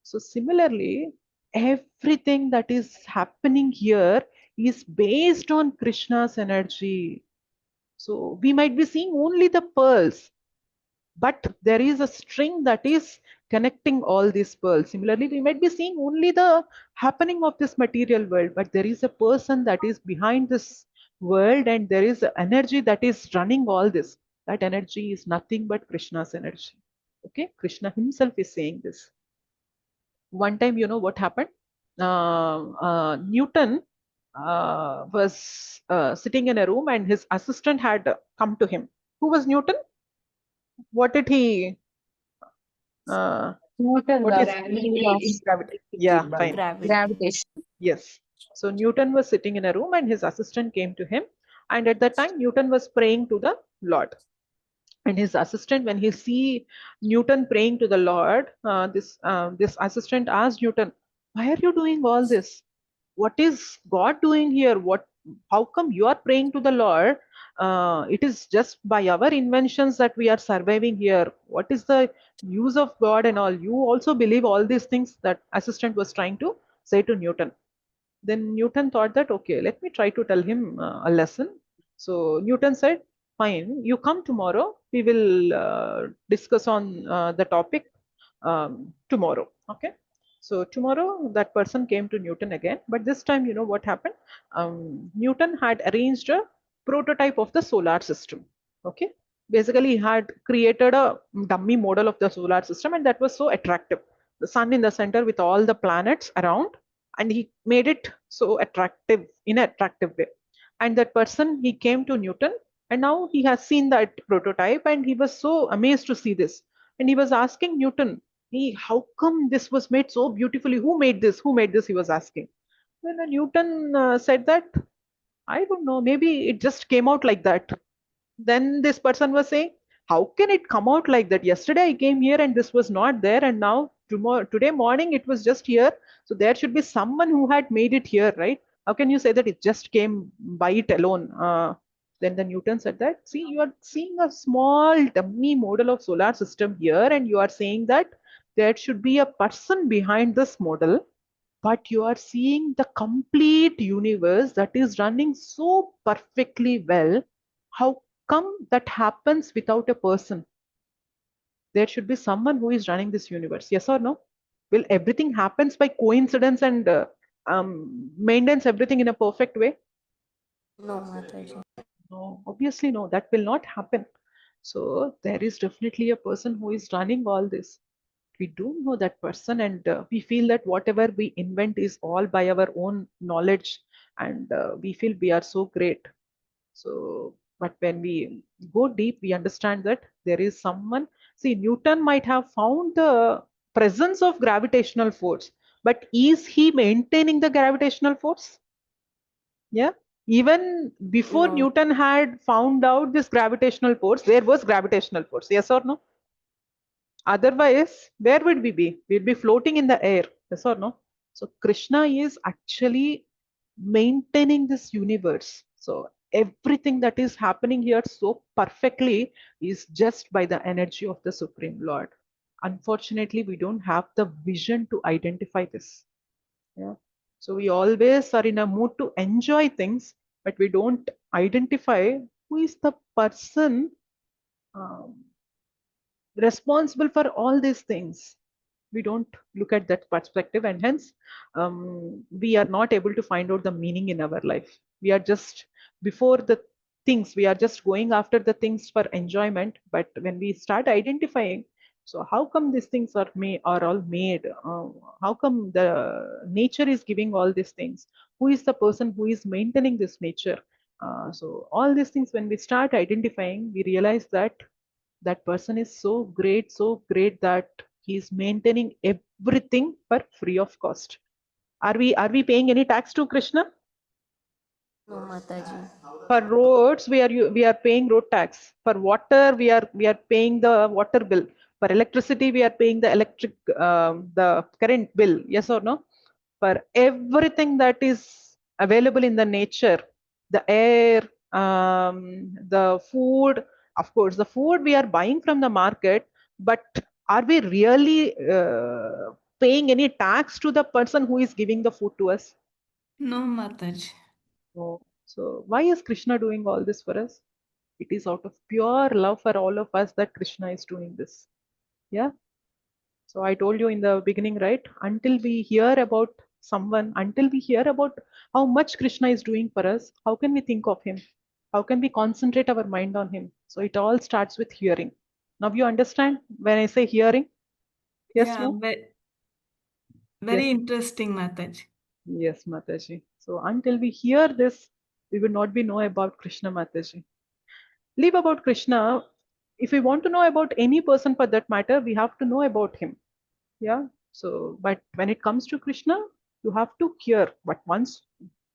So similarly, everything that is happening here is based on Krishna's energy. So we might be seeing only the pearls, but there is a string that is connecting all these pearls. Similarly, we might be seeing only the happening of this material world, but there is a person that is behind this world and there is energy that is running all this. That energy is nothing but Krishna's energy. Okay, Krishna himself is saying this. One time, you know what happened? Newton was sitting in a room and his assistant had come to him. Who was Newton? What did he? Newton What is gravity. gravity? Yeah, fine. Gravity. Gravitation. Yes. So Newton was sitting in a room and his assistant came to him. And at that time, Newton was praying to the Lord. And his assistant, when he see Newton praying to the Lord, this assistant asked Newton, "Why are you doing all this? What is God doing here? How come you are praying to the Lord? It is just by our inventions that we are surviving here. What is the use of God and all? You also believe all these things?" That assistant was trying to say to Newton. Then Newton thought that, okay, let me try to tell him a lesson. So Newton said, fine, you come tomorrow. We will discuss on the topic tomorrow. Okay. So tomorrow that person came to Newton again, but this time, you know what happened? Newton had arranged a prototype of the solar system. Okay. Basically, he had created a dummy model of the solar system, and that was so attractive. The sun in the center with all the planets around, and he made it so attractive in an attractive way. And that person, he came to Newton, and now he has seen that prototype and he was so amazed to see this, and he was asking Newton, how come this was made so beautifully? Who made this? He was asking. Then Newton said that, I don't know, maybe it just came out like that. Then this person was saying, how can it come out like that? Yesterday I came here and this was not there, and now today morning it was just here. So there should be someone who had made it here, right? How can you say that it just came by it alone? Then the Newton said that, see, you are seeing a small dummy model of solar system here, and you are saying that there should be a person behind this model, but you are seeing the complete universe that is running so perfectly well. How come that happens without a person? There should be someone who is running this universe. Yes or no? Will everything happens by coincidence and maintains everything in a perfect way? No, Mataji. No, obviously no, that will not happen. So there is definitely a person who is running all this. We don't know that person, and we feel that whatever we invent is all by our own knowledge, and we feel we are so great. So, but when we go deep, we understand that there is someone. See, Newton might have found the presence of gravitational force, but is he maintaining the gravitational force? Yeah. Even before No. Newton had found out this gravitational force, there was gravitational force. Yes or no? Otherwise, where would we be? We'd be floating in the air. Yes or no? So Krishna is actually maintaining this universe. So everything that is happening here so perfectly is just by the energy of the Supreme Lord. Unfortunately, we don't have the vision to identify this. Yeah. So we always are in a mood to enjoy things, but we don't identify who is the person um, responsible for all these things. We don't look at that perspective, and hence we are not able to find out the meaning in our life. We are just before the things, we are just going after the things for enjoyment. But when we start identifying, so how come these things are all made? How come the nature is giving all these things? Who is the person who is maintaining this nature? So all these things, when we start identifying, we realize that that person is so great that he is maintaining everything for free of cost. Are we paying any tax to Krishna? No, Mataji. For roads, we are paying road tax. For water, we are paying the water bill. For electricity, we are paying the the current bill. Yes or no? For everything that is available in the nature, the air, the food. Of course, the food we are buying from the market, but are we really paying any tax to the person who is giving the food to us? No, Mataji. No. So why is Krishna doing all this for us? It is out of pure love for all of us that Krishna is doing this. Yeah. So I told you in the beginning, right? Until we hear about someone, until we hear about how much Krishna is doing for us, how can we think of him? How can we concentrate our mind on him? So it all starts with hearing. Now you understand when I say hearing? Yes, Yeah, no? very Yes. interesting, Mataji. Yes, Mataji. So until we hear this, we will not be know about Krishna, Mataji. Leave about Krishna. If we want to know about any person for that matter, we have to know about him. Yeah. So, but when it comes to Krishna, you have to hear. But once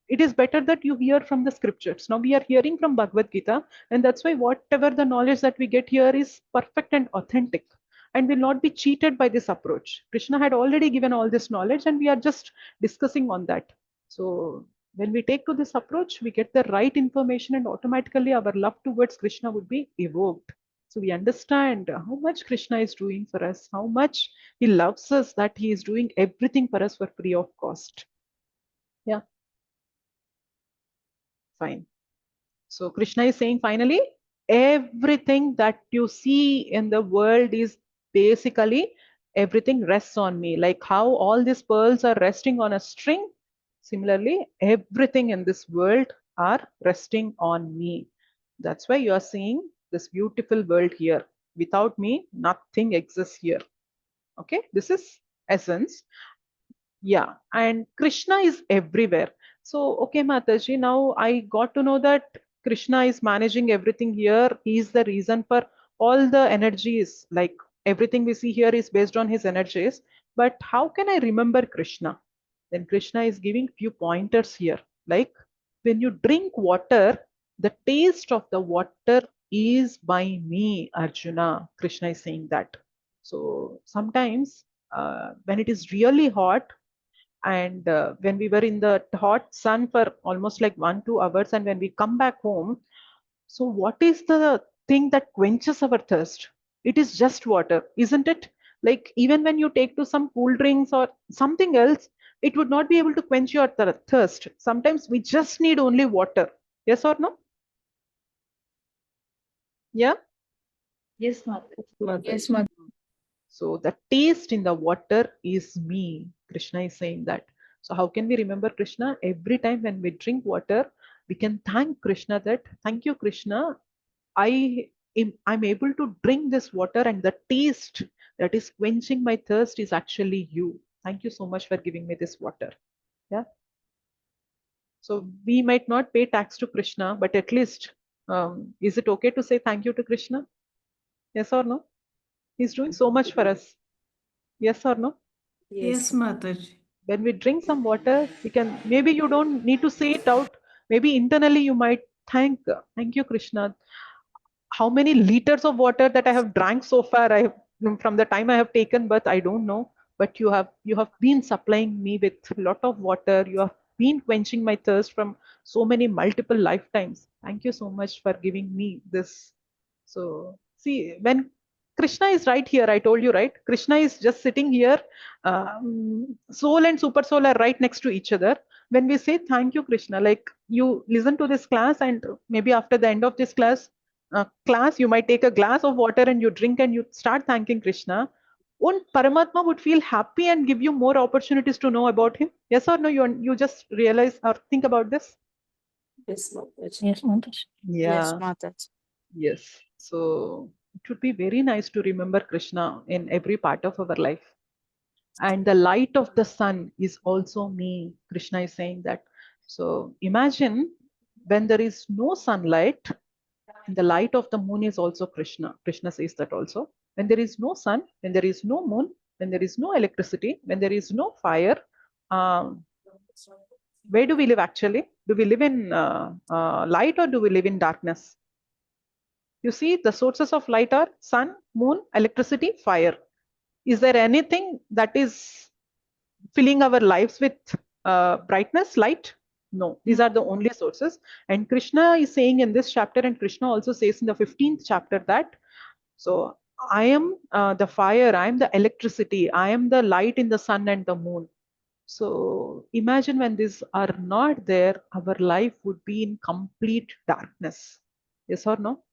it is better that you hear from the scriptures. Now we are hearing from Bhagavad Gita, and that's why whatever the knowledge that we get here is perfect and authentic and will not be cheated by this approach. Krishna had already given all this knowledge, and we are just discussing on that. So when we take to this approach, we get the right information, and automatically our love towards Krishna would be evoked. So we understand how much Krishna is doing for us, how much he loves us, that he is doing everything for us for free of cost. Yeah, fine. So Krishna is saying finally, everything that you see in the world is basically everything rests on me. Like how all these pearls are resting on a string. Similarly, everything in this world are resting on me. That's why you are seeing this beautiful world here. Without me, nothing exists here. Okay, this is essence. Yeah, and Krishna is everywhere. So, okay, Mataji, now I got to know that Krishna is managing everything here. He is the reason for all the energies. Like everything we see here is based on his energies. But how can I remember Krishna? Then Krishna is giving few pointers here. Like when you drink water, the taste of the water is by me, Arjuna. Krishna is saying that. So sometimes when it is really hot, and when we were in the hot sun for almost like 1 2 hours, and when we come back home, so what is the thing that quenches our thirst? It is just water, isn't it? Like even when you take to some cool drinks or something else, it would not be able to quench your thirst. Sometimes we just need only water. Yes or no? Yeah. Yes, Mataji. Mataji. Yes, Mataji. So the taste in the water is me. Krishna is saying that. So how can we remember Krishna? Every time when we drink water, we can thank Krishna that, thank you, Krishna. I'm able to drink this water, and the taste that is quenching my thirst is actually you. Thank you so much for giving me this water. Yeah. So we might not pay tax to Krishna, but at least is it okay to say thank you to Krishna? Yes or no? He's doing so much for us. Yes or no? Yes, Mataji. When we drink some water, we can, maybe you don't need to say it out. Maybe internally you might thank you, Krishna. How many liters of water that I have drank so far, from the time I have taken birth, I don't know. But you have been supplying me with a lot of water. You have been quenching my thirst from so many multiple lifetimes. Thank you so much for giving me this. So see, when Krishna is right here, I told you, right? Krishna is just sitting here. Soul and super soul are right next to each other. When we say thank you, Krishna, like you listen to this class, and maybe after the end of this class, class, you might take a glass of water and you drink and you start thanking Krishna. Won't Paramatma would feel happy and give you more opportunities to know about him? Yes or no? You just realize or think about this? Yes, Mataji. Yes, Yeah. Mataji. Yes. So it would be very nice to remember Krishna in every part of our life. And the light of the sun is also me. Krishna is saying that. So imagine when there is no sunlight, and the light of the moon is also Krishna. Krishna says that also. When there is no sun, when there is no moon, when there is no electricity, when there is no fire, um, where do we live actually? Do we live in light or do we live in darkness? You see, the sources of light are sun, moon, electricity, fire. Is there anything that is filling our lives with brightness, light? No, these are the only sources. And Krishna is saying in this chapter, and Krishna also says in the 15th chapter that, so I am the fire, I am the electricity, I am the light in the sun and the moon. So imagine when these are not there, our life would be in complete darkness. Yes or no?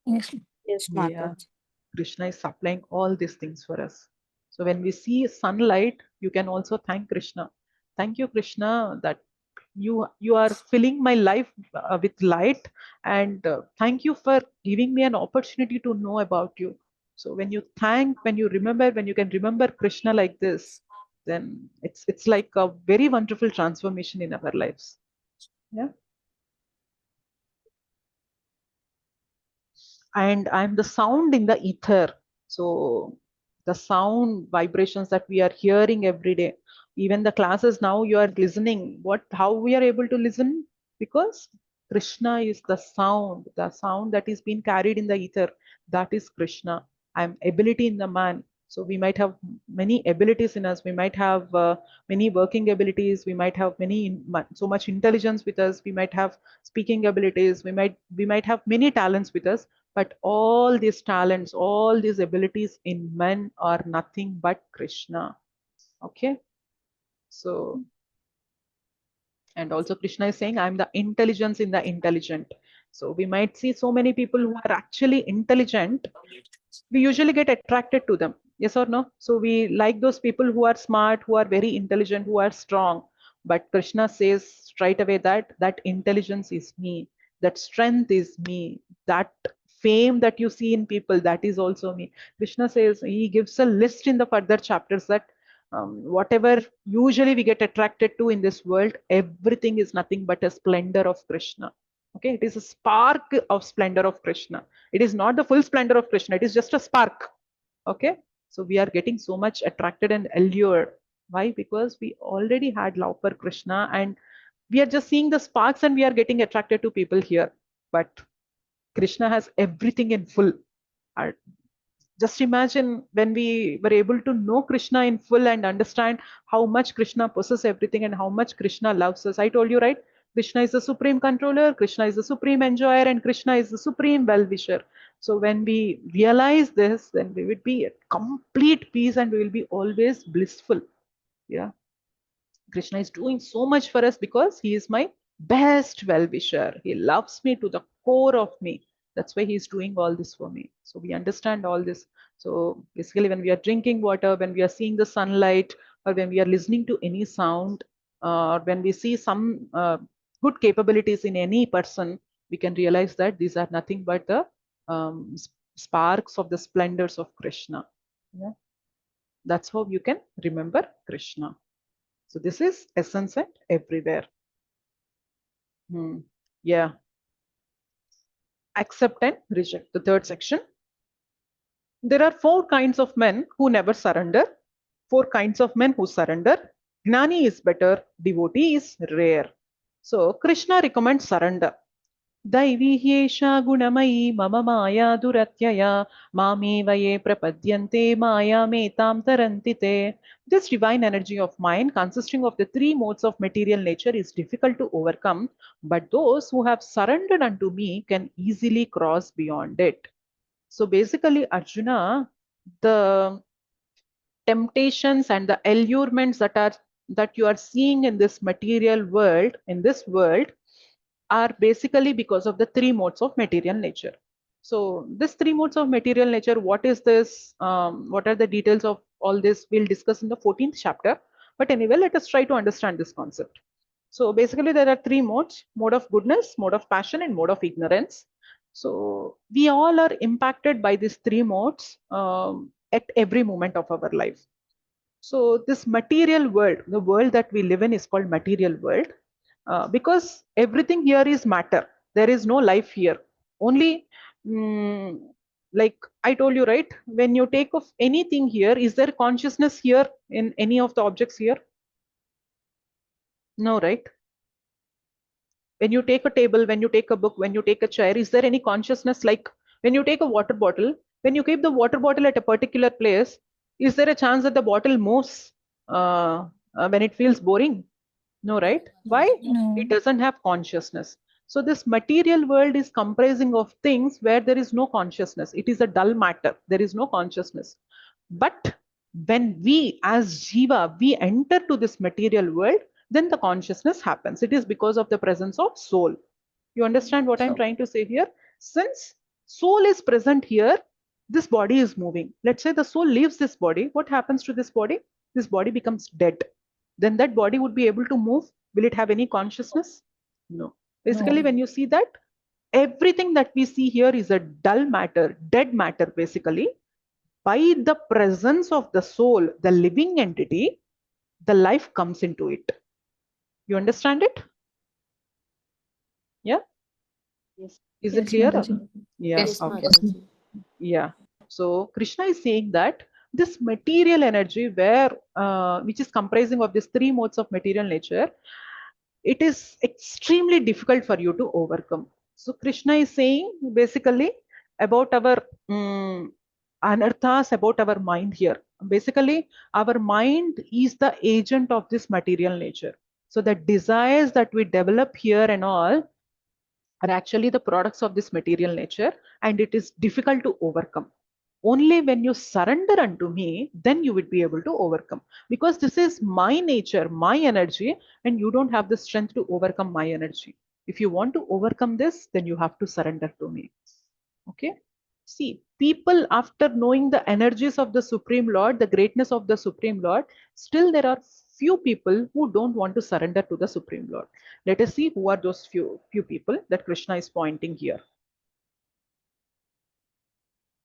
Yes. Yes, Yeah. Mataji. Krishna is supplying all these things for us. So when we see sunlight, you can also thank Krishna. Thank you, Krishna, that you are filling my life with light, and thank you for giving me an opportunity to know about you. So when you thank, when you remember, when you can remember Krishna like this, then it's like a very wonderful transformation in our lives. Yeah. And I'm the sound in the ether. So the sound vibrations that we are hearing every day, even the classes now you are listening, what how we are able to listen? Because Krishna is the sound that is being carried in the ether. That is Krishna. I'm ability in the man. So we might have many abilities in us. We might have many working abilities. We might have so much intelligence with us. We might have speaking abilities. We might have many talents with us, but all these talents, all these abilities in men are nothing but Krishna. Okay. So, and also Krishna is saying, I'm the intelligence in the intelligent. So we might see so many people who are actually intelligent, we usually get attracted to them. Yes or no? So we like those people who are smart, who are very intelligent, who are strong. But Krishna says straight away that that intelligence is me, that strength is me, that fame that you see in people, that is also me. Krishna says, he gives a list in the further chapters that whatever usually we get attracted to in this world, everything is nothing but a splendor of Krishna. Okay, it is a spark of splendor of Krishna. It is not the full splendor of Krishna, it is just a spark. Okay, so we are getting so much attracted and allured. Why? Because we already had love for Krishna, and we are just seeing the sparks and we are getting attracted to people here. But Krishna has everything in full. Just imagine when we were able to know Krishna in full and understand how much Krishna possesses everything and how much Krishna loves us. I told you, right? Krishna is the supreme controller, Krishna is the supreme enjoyer, and Krishna is the supreme well-wisher. So when we realize this, then we would be at complete peace and we will be always blissful. Yeah. Krishna is doing so much for us because he is my best well-wisher. He loves me to the core of me. That's why he's doing all this for me. So we understand all this. So basically, when we are drinking water, when we are seeing the sunlight, or when we are listening to any sound, or when we see some good capabilities in any person, we can realize that these are nothing but the sparks of the splendors of Krishna. Yeah? That's how you can remember Krishna. So this is essence and everywhere. Yeah. Accept and reject. The third section. There are four kinds of men who never surrender. Four kinds of men who surrender. Gnani is better. Devotee is rare. So Krishna recommends surrender. दैवी ह्येषा गुणमयी मम माया दुरत्यया मामेव ये प्रपद्यन्ते मायामेतां तरन्ति ते. This divine energy of mind, consisting of the three modes of material nature, is difficult to overcome, but those who have surrendered unto me can easily cross beyond it. So basically, Arjuna, the temptations and the allurements that you are seeing in this material world, in this world, are basically because of the three modes of material nature. So this three modes of material nature, what is this? What are the details of all this? We'll discuss in the 14th chapter. But anyway, let us try to understand this concept. So basically there are three modes: mode of goodness, mode of passion, and mode of ignorance. So we all are impacted by these three modes at every moment of our life. So this material world, the world that we live in is called material world, because everything here is matter. There is no life here. Only, mm, like I told you, right? When you take of anything here, is there consciousness here in any of the objects here? No, right? When you take a table, when you take a book, when you take a chair, is there any consciousness? Like when you take a water bottle, when you keep the water bottle at a particular place, is there a chance that the bottle moves when it feels boring? No, right? Why? It No. doesn't have consciousness. So this material world is comprising of things where there is no consciousness. It is a dull matter. There is no consciousness. But when we as Jiva, we enter to this material world, then the consciousness happens. It is because of the presence of soul. You understand what I'm So, trying to say here? Since soul is present here, this body is moving. Let's say the soul leaves this body. What happens to this body? This body becomes dead. Then that body would be able to move. Will it have any consciousness? No. Basically, no. when you see that, everything that we see here is a dull matter, dead matter, basically. By the presence of the soul, the living entity, the life comes into it. You understand it? Yeah? Yes. Is it Yes, clear? Mataji. Yeah. Yes, Okay. Mataji. Yeah. So Krishna is saying that this material energy, where which is comprising of these three modes of material nature, it is extremely difficult for you to overcome. So Krishna is saying basically about our anarthas, about our mind here. Basically, our mind is the agent of this material nature. So the desires that we develop here and all are actually the products of this material nature, and it is difficult to overcome. Only when you surrender unto me, then you would be able to overcome, because this is my nature, my energy, and you don't have the strength to overcome my energy. If you want to overcome this, then you have to surrender to me. Okay. See, people, after knowing the energies of the Supreme Lord, the greatness of the Supreme Lord, still there are few people who don't want to surrender to the Supreme Lord. Let us see who are those few people that Krishna is pointing here.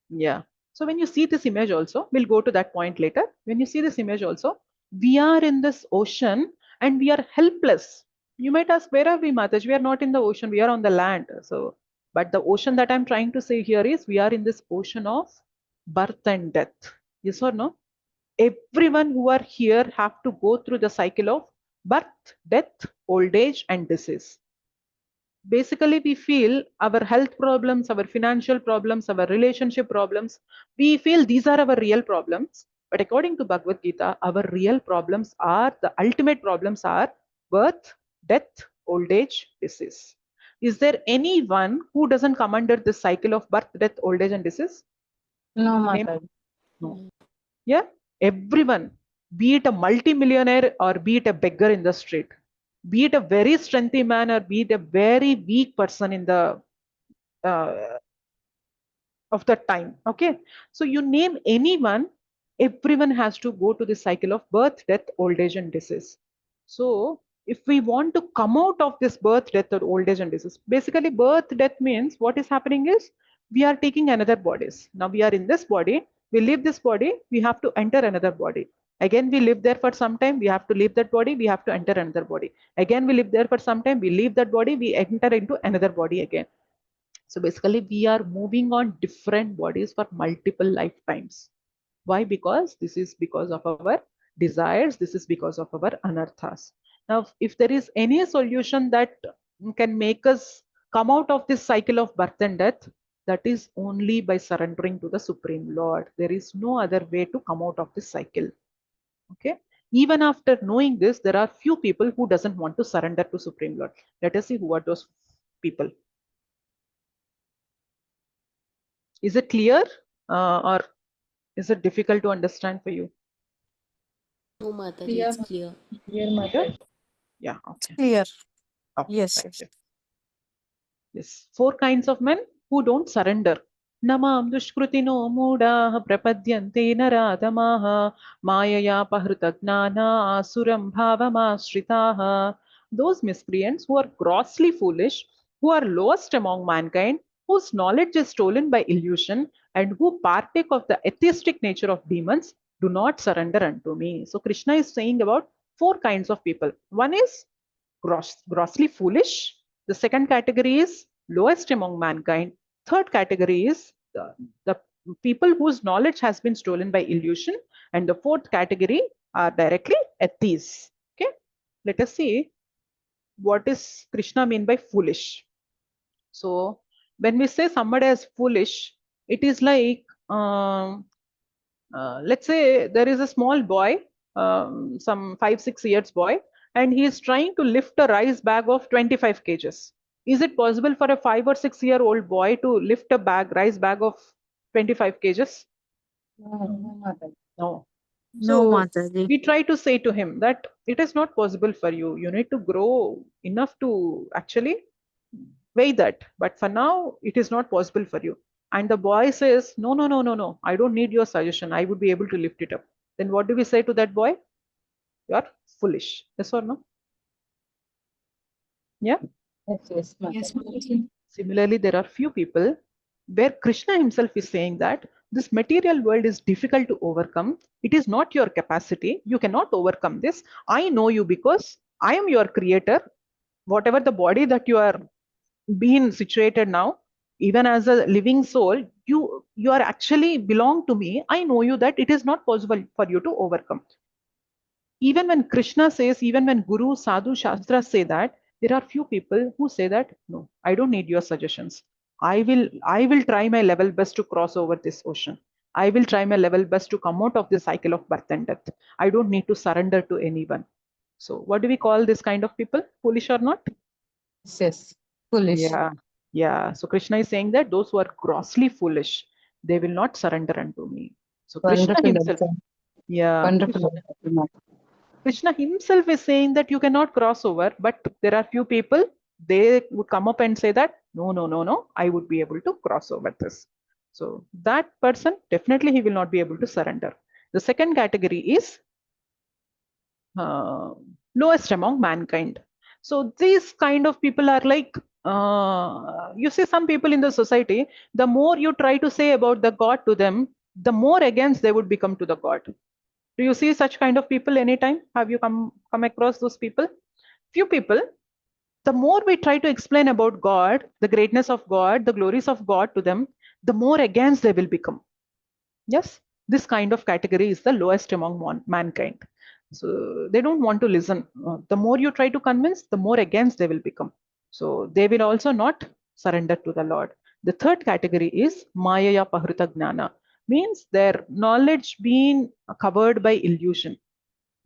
Yeah. So when you see this image also, we'll go to that point later. When you see this image also, we are in this ocean and we are helpless. You might ask, where are we, Mataji? We are not in the ocean, we are on the land. So, but the ocean that I'm trying to say here is we are in this ocean of birth and death. Yes or no? Everyone who are here have to go through the cycle of birth, death, old age, and disease. Basically we feel our health problems, our financial problems, our relationship problems, we feel these are our real problems. But according to Bhagavad Gita, our real problems are, the ultimate problems are birth, death, old age, disease. Is there anyone who doesn't come under this cycle of birth, death, old age, and disease? No, Name? Mataji. No. Yeah, everyone, be it a multi-millionaire or be it a beggar in the street, be it a very strengthy man or be it a very weak person in the uh, of that time. Okay, so you name anyone, everyone has to go to the cycle of birth, death, old age, and disease. So if we want to come out of this birth, death, or old age and disease, basically birth, death means what is happening is we are taking another bodies. Now we are in this body, we leave this body, we have to enter another body. Again, we live there for some time, we have to leave that body, we have to enter another body. Again, we live there for some time, we leave that body, we enter into another body again. So basically, we are moving on different bodies for multiple lifetimes. Why? Because this is because of our desires, this is because of our anarthas. Now, if there is any solution that can make us come out of this cycle of birth and death, that is only by surrendering to the Supreme Lord. There is no other way to come out of this cycle. Okay. Even after knowing this, there are few people who doesn't want to surrender to Supreme Lord. Let us see who are those people. Is it clear or is it difficult to understand for you? No, Mataji, Clear, it's clear. clear, Clear? Mataji. Yeah, okay. Clear. Okay, Yes. right. Yes, 4 kinds of men who don't surrender. Namam dushkrutino moodaha prapadyante naradamaha mayaya pahrutagnana asuram bhavamashritaha. Those miscreants who are grossly foolish, who are lowest among mankind, whose knowledge is stolen by illusion, and who partake of the atheistic nature of demons, do not surrender unto me. So Krishna is saying about 4 kinds of people. One is grossly foolish. The second category is lowest among mankind. Third category is the people whose knowledge has been stolen by illusion. And the fourth category are directly atheists. Okay, let us see what is Krishna mean by foolish. So when we say somebody is foolish, it is like let's say there is a small boy, some 5 6 years boy, and he is trying to lift a rice bag of 25 kgs. Is it possible for a 5 or 6 year old boy to lift a rice bag of 25 kgs? No, Mataji. No. No, So Mataji. we try to say to him that it is not possible for you. You need to grow enough to actually weigh that. But for now, it is not possible for you. And the boy says, no, no, no, no, no. I don't need your suggestion. I would be able to lift it up. Then what do we say to that boy? You are foolish. Yes or no? Yeah. Yes, Yes, Mataji. Mataji. Similarly, there are few people where Krishna himself is saying that this material world is difficult to overcome. It is not your capacity. You cannot overcome this. I know you because I am your creator. Whatever the body that you are being situated now, even as a living soul, you are actually belong to me. I know you that it is not possible for you to overcome. Even when Krishna says, even when Guru, Sadhu, Shastra say that, there are few people who say that, no, I don't need your suggestions. I will try my level best to cross over this ocean. I will try my level best to come out of the cycle of birth and death. I don't need to surrender to anyone. So what do we call this kind of people? Foolish or not? Yes, foolish. Yeah. Yeah. So Krishna is saying that those who are grossly foolish, they will not surrender unto me. So Krishna Wonderful himself, answer. yeah, Wonderful answer. Krishna himself is saying that you cannot cross over, but there are few people, they would come up and say that, no, no, no, no, I would be able to cross over this. So that person, definitely he will not be able to surrender. The second category is uh, lowest among mankind. So these kind of people are like, you see some people in the society, the more you try to say about the God to them, the more against they would become to the God. Do you see such kind of people anytime? Have you come across those people? Few people, the more we try to explain about God, the greatness of God, the glories of God to them, the more against they will become. Yes, this kind of category is the lowest among mankind. So they don't want to listen. The more you try to convince, the more against they will become. So they will also not surrender to the Lord. The third category is Mayaya Pahruta Gnana, means their knowledge being covered by illusion.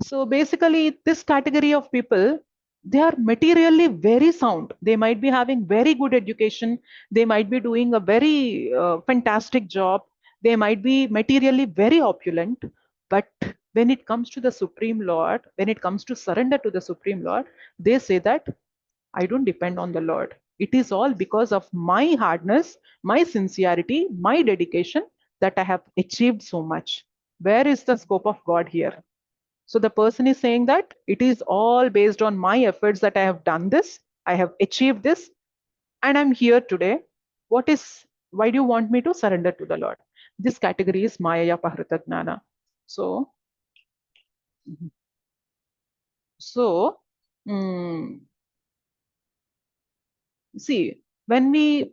So basically, this category of people, they are materially very sound. They might be having very good education. They might be doing a very fantastic job. They might be materially very opulent. But when it comes to the Supreme Lord, when it comes to surrender to the Supreme Lord, they say that I don't depend on the Lord. It is all because of my hardness, my sincerity, my dedication that I have achieved so much. Where is the scope of God here? So the person is saying that it is all based on my efforts that I have done this, I have achieved this, and I'm here today. Why do you want me to surrender to the Lord? This category is Maya Pahrita Gnana. So, so see, when we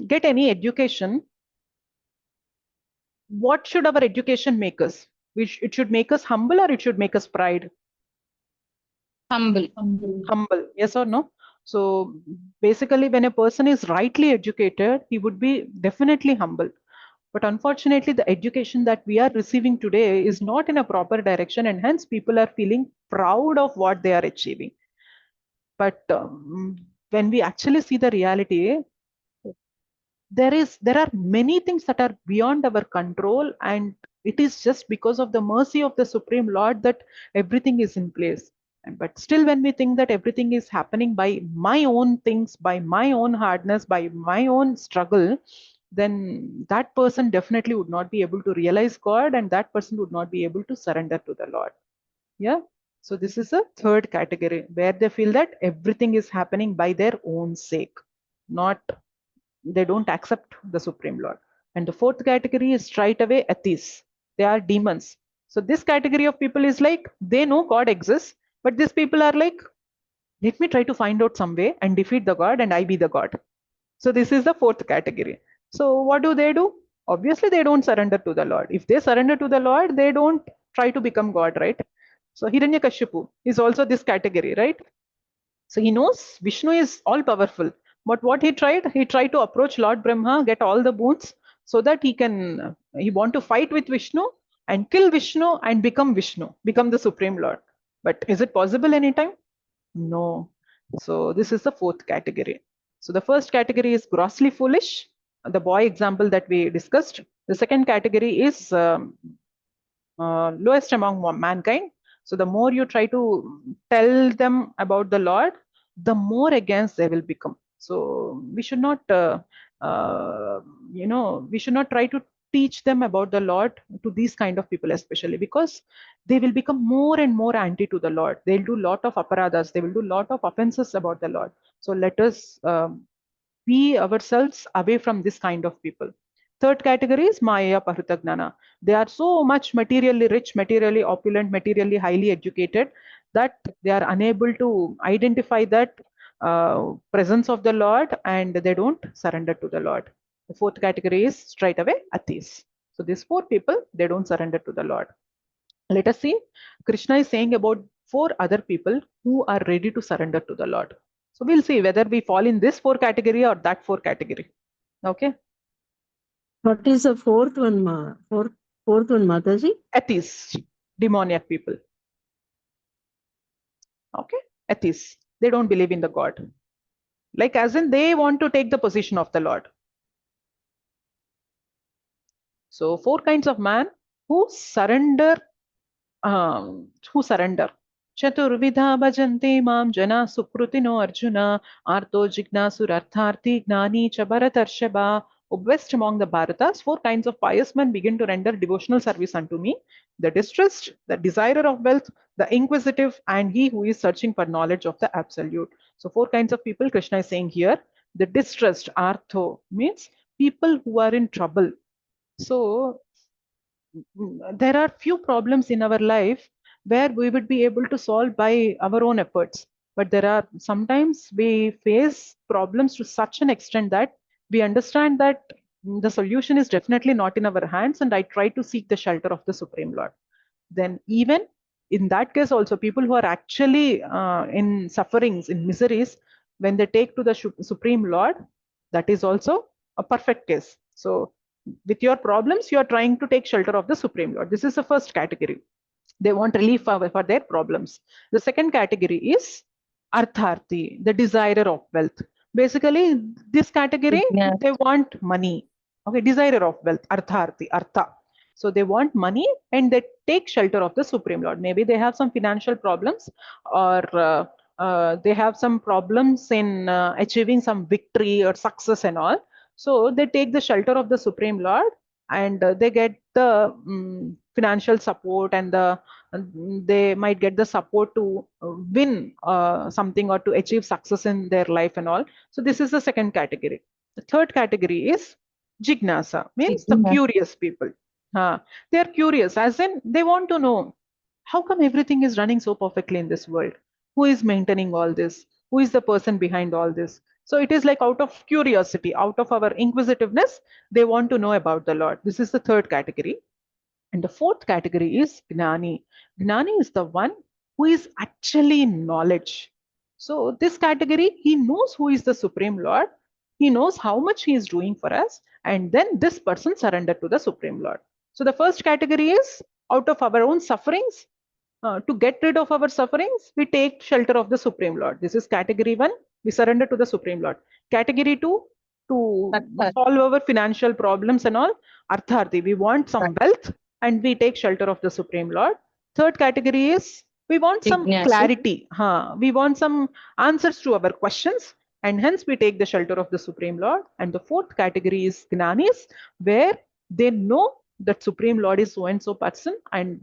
get any education, what should our education make us? It should make us humble or it should make us pride? Humble. Humble, yes or no? So basically, when a person is rightly educated, he would be definitely humble. But unfortunately, the education that we are receiving today is not in a proper direction, and hence people are feeling proud of what they are achieving. But when we actually see the reality, there are many things that are beyond our control, and it is just because of the mercy of the Supreme Lord that everything is in place. But still, when we think that everything is happening by my own things, by my own hardness, by my own struggle, then that person definitely would not be able to realize God, and that person would not be able to surrender to the Lord. Yeah. So this is a third category where they feel that everything is happening by their own sake, not, they don't accept the Supreme Lord. And the fourth category is straight away atheists. They are demons. So this category of people is like, they know God exists, but these people are like, let me try to find out some way and defeat the God and I be the God. So this is the fourth category. So what do? Obviously, they don't surrender to the Lord. If they surrender to the Lord, they don't try to become God, right? So Hiranyakashipu is also this category, right? So he knows Vishnu is all powerful. But what he tried to approach Lord Brahma, get all the boons so that he want to fight with Vishnu and kill Vishnu and become Vishnu, become the Supreme Lord. But is it possible anytime? No. So this is the fourth category. So the first category is grossly foolish, the boy example that we discussed. The second category is lowest among mankind. So the more you try to tell them about the Lord, the more against they will become. So we should not, we should not try to teach them about the Lord to these kind of people, especially because they will become more and more anti to the Lord. They'll do lot of aparadas. They will do lot of offenses about the Lord. So let us be ourselves away from this kind of people. Third category is Maya Pahutagnana. They are so much materially rich, materially opulent, materially highly educated that they are unable to identify that presence of the Lord and they don't surrender to the Lord. The fourth category is straight away atheists. So these four people, they don't surrender to the Lord. Let us see. Krishna is saying about four other people who are ready to surrender to the Lord. So we'll see whether we fall in this four category or that four category. Okay. What is the fourth one, fourth one, Mataji? Atheists, demoniac people. Okay. Atheists. They don't believe in the God. Like as in they want to take the position of the Lord. So four kinds of man who surrender. Chaturvidha bhajante mam jana sukrutino arjuna arto jignasuraartharthi gnani cha bharatarshaba. Best among the Bharatas, four kinds of pious men begin to render devotional service unto me: the distressed, the desirer of wealth, the inquisitive, and he who is searching for knowledge of the absolute. So four kinds of people Krishna is saying here. The distressed, artho, means people who are in trouble. So there are few problems in our life where we would be able to solve by our own efforts, but there are sometimes we face problems to such an extent that we understand that the solution is definitely not in our hands, and I try to seek the shelter of the Supreme Lord. Then even in that case also, people who are actually in sufferings, in miseries, when they take to the Supreme Lord, that is also a perfect case. So with your problems, you are trying to take shelter of the Supreme Lord. This is the first category. They want relief for their problems. The second category is Artharthi, the desirer of wealth. Basically, this category, Yes. they want money. Okay, desirer of wealth, Artharthi, Artha. So they want money and they take shelter of the Supreme Lord. Maybe they have some financial problems, or they have some problems in achieving some victory or success and all. So they take the shelter of the Supreme Lord, and they get the financial support, and they might get the support to win something or to achieve success in their life and all. So this is the second category. The third category is Jignasa, means the curious people. They are curious, as in they want to know, how come everything is running so perfectly in this world? Who is maintaining all this? Who is the person behind all this? So it is like out of curiosity, out of our inquisitiveness, they want to know about the Lord. This is the third category. And the fourth category is Gnani. Gnani is the one who is actually in knowledge. So this category, he knows who is the Supreme Lord. He knows how much he is doing for us. And then this person surrendered to the Supreme Lord. So the first category is out of our own sufferings. To get rid of our sufferings, we take shelter of the Supreme Lord. This is category 1. We surrender to the Supreme Lord. Category 2, to solve our financial problems and all, Artharthi, we want some wealth and we take shelter of the Supreme Lord. Third category is We want some Jignasu. clarity. We want some answers to our questions, and hence we take the shelter of the Supreme Lord. And the fourth category is Gnanis, where they know that Supreme Lord is so and so person, and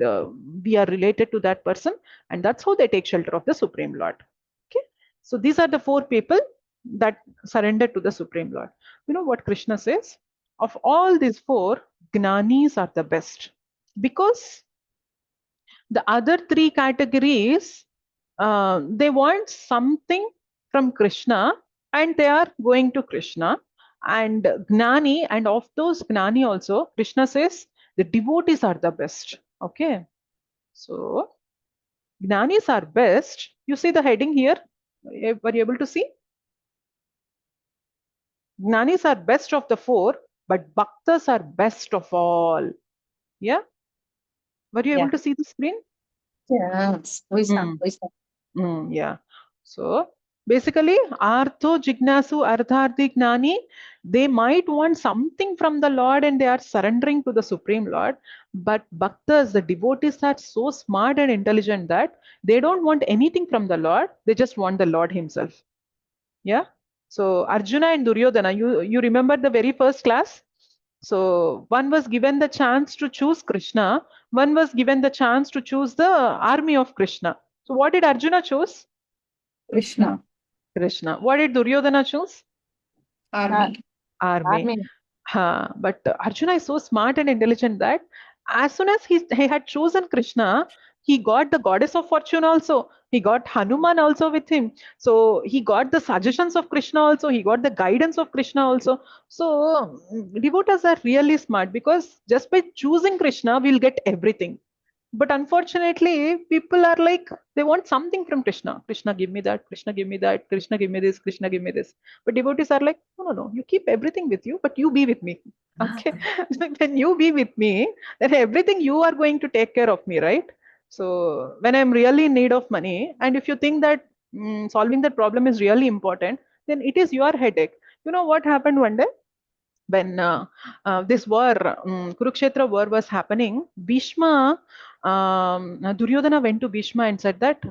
we are related to that person, and that's how they take shelter of the Supreme Lord. Okay, so these are the four people that surrender to the Supreme Lord. You know what Krishna says? Of all these four, Gnanis are the best, because the other three categories, they want something from Krishna and they are going to Krishna. And Gnani, and of those Gnani also, Krishna says the devotees are the best. Okay, so Gnanis are best. You see the heading here? Were you able to see? Gnanis are best of the four, but Bhaktas are best of all. Yeah, were you able to see the screen? Yes. Wisdom. Yeah. So basically, Artho, Jignasu, Ardharthi, Gnani, they might want something from the Lord and they are surrendering to the Supreme Lord. But Bhaktas, the devotees, are so smart and intelligent that they don't want anything from the Lord. They just want the Lord Himself. Yeah. So Arjuna and Duryodhana, you remember the very first class? So one was given the chance to choose Krishna, one was given the chance to choose the army of Krishna. So what did Arjuna choose? Krishna. Krishna. What did Duryodhana choose? Army. Army. But Arjuna is so smart and intelligent that as soon as he had chosen Krishna, he got the goddess of fortune also. He got Hanuman also with him. So he got the suggestions of Krishna also. He got the guidance of Krishna also. So devotees are really smart, because just by choosing Krishna, we'll get everything. But unfortunately, people are like, they want something from Krishna. Krishna, give me that. Krishna, give me that. Krishna, give me this. Krishna, give me this. But devotees are like, no, no, no. You keep everything with you, but you be with me. Okay. When you be with me, then everything you are going to take care of me, right? So when I'm really in need of money, and if you think that solving that problem is really important, then it is your headache. You know what happened one day? When this war, Kurukshetra war was happening, Bhishma, Duryodhana went to Bhishma and said that,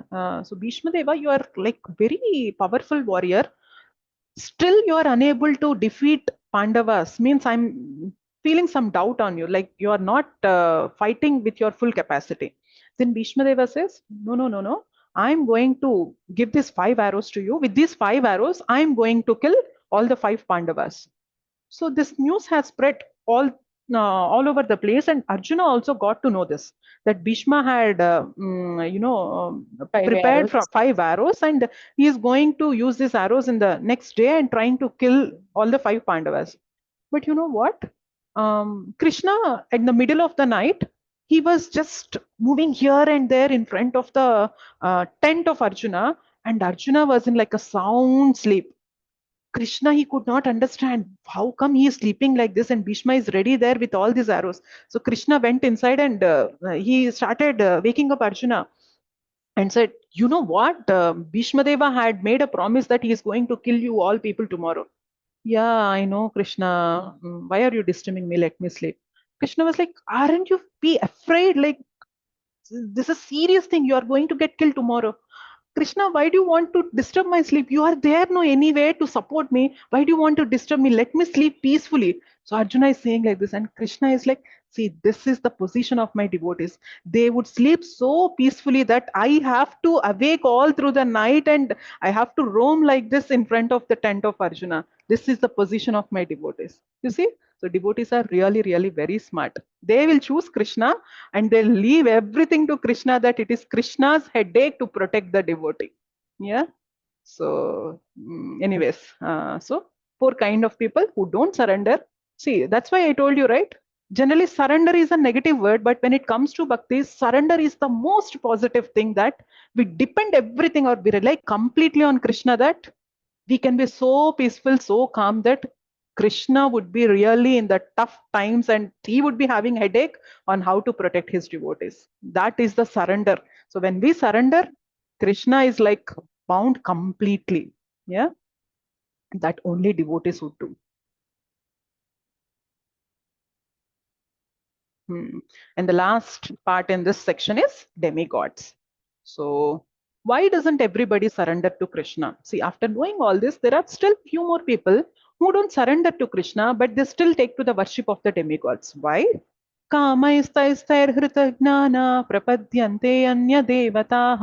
so Bhishma Deva, you are like very powerful warrior. Still, you are unable to defeat Pandavas. Means I'm feeling some doubt on you. Like you are not fighting with your full capacity. Then Bhishma Deva says, no, no, no, no. I'm going to give these 5 arrows to you. With these 5 arrows, I'm going to kill all the 5 Pandavas. So this news has spread all over the place, and Arjuna also got to know this, that Bhishma had prepared from 5 arrows, and he is going to use these arrows in the next day and trying to kill all the 5 Pandavas. But you know what? Krishna, in the middle of the night, he was just moving here and there in front of the tent of Arjuna, and Arjuna was in like a sound sleep. Krishna, he could not understand how come he is sleeping like this, and Bhishma is ready there with all these arrows. So Krishna went inside and he started waking up Arjuna and said, you know what? Bhishma Deva had made a promise that he is going to kill you all people tomorrow. Yeah, I know, Krishna. Why are you disturbing me? Let me sleep. Krishna was like, aren't you be afraid? Like, this is a serious thing. You are going to get killed tomorrow. Krishna, why do you want to disturb my sleep? You are there no anyway to support me. Why do you want to disturb me? Let me sleep peacefully. So Arjuna is saying like this, and Krishna is like, see, this is the position of my devotees. They would sleep so peacefully that I have to awake all through the night and I have to roam like this in front of the tent of Arjuna. This is the position of my devotees. You see? So devotees are really, really very smart. They will choose Krishna and they leave everything to Krishna, that it is Krishna's headache to protect the devotee. Yeah. So anyways, so four kind of people who don't surrender. See, that's why I told you, right? Generally, surrender is a negative word, but when it comes to bhakti, surrender is the most positive thing, that we depend everything or we rely completely on Krishna, that we can be so peaceful, so calm, that Krishna would be really in the tough times and he would be having headache on how to protect his devotees. That is the surrender. So when we surrender, Krishna is like bound completely. Yeah. That only devotees would do. And the last part in this section is demigods. So why doesn't everybody surrender to Krishna? See, after knowing all this, there are still few more people who don't surrender to Krishna, but they still take to the worship of the demigods. Why? कामैस्तैस्तैर्हृतज्ञाना प्रपद्यन्ते अन्यदेवताः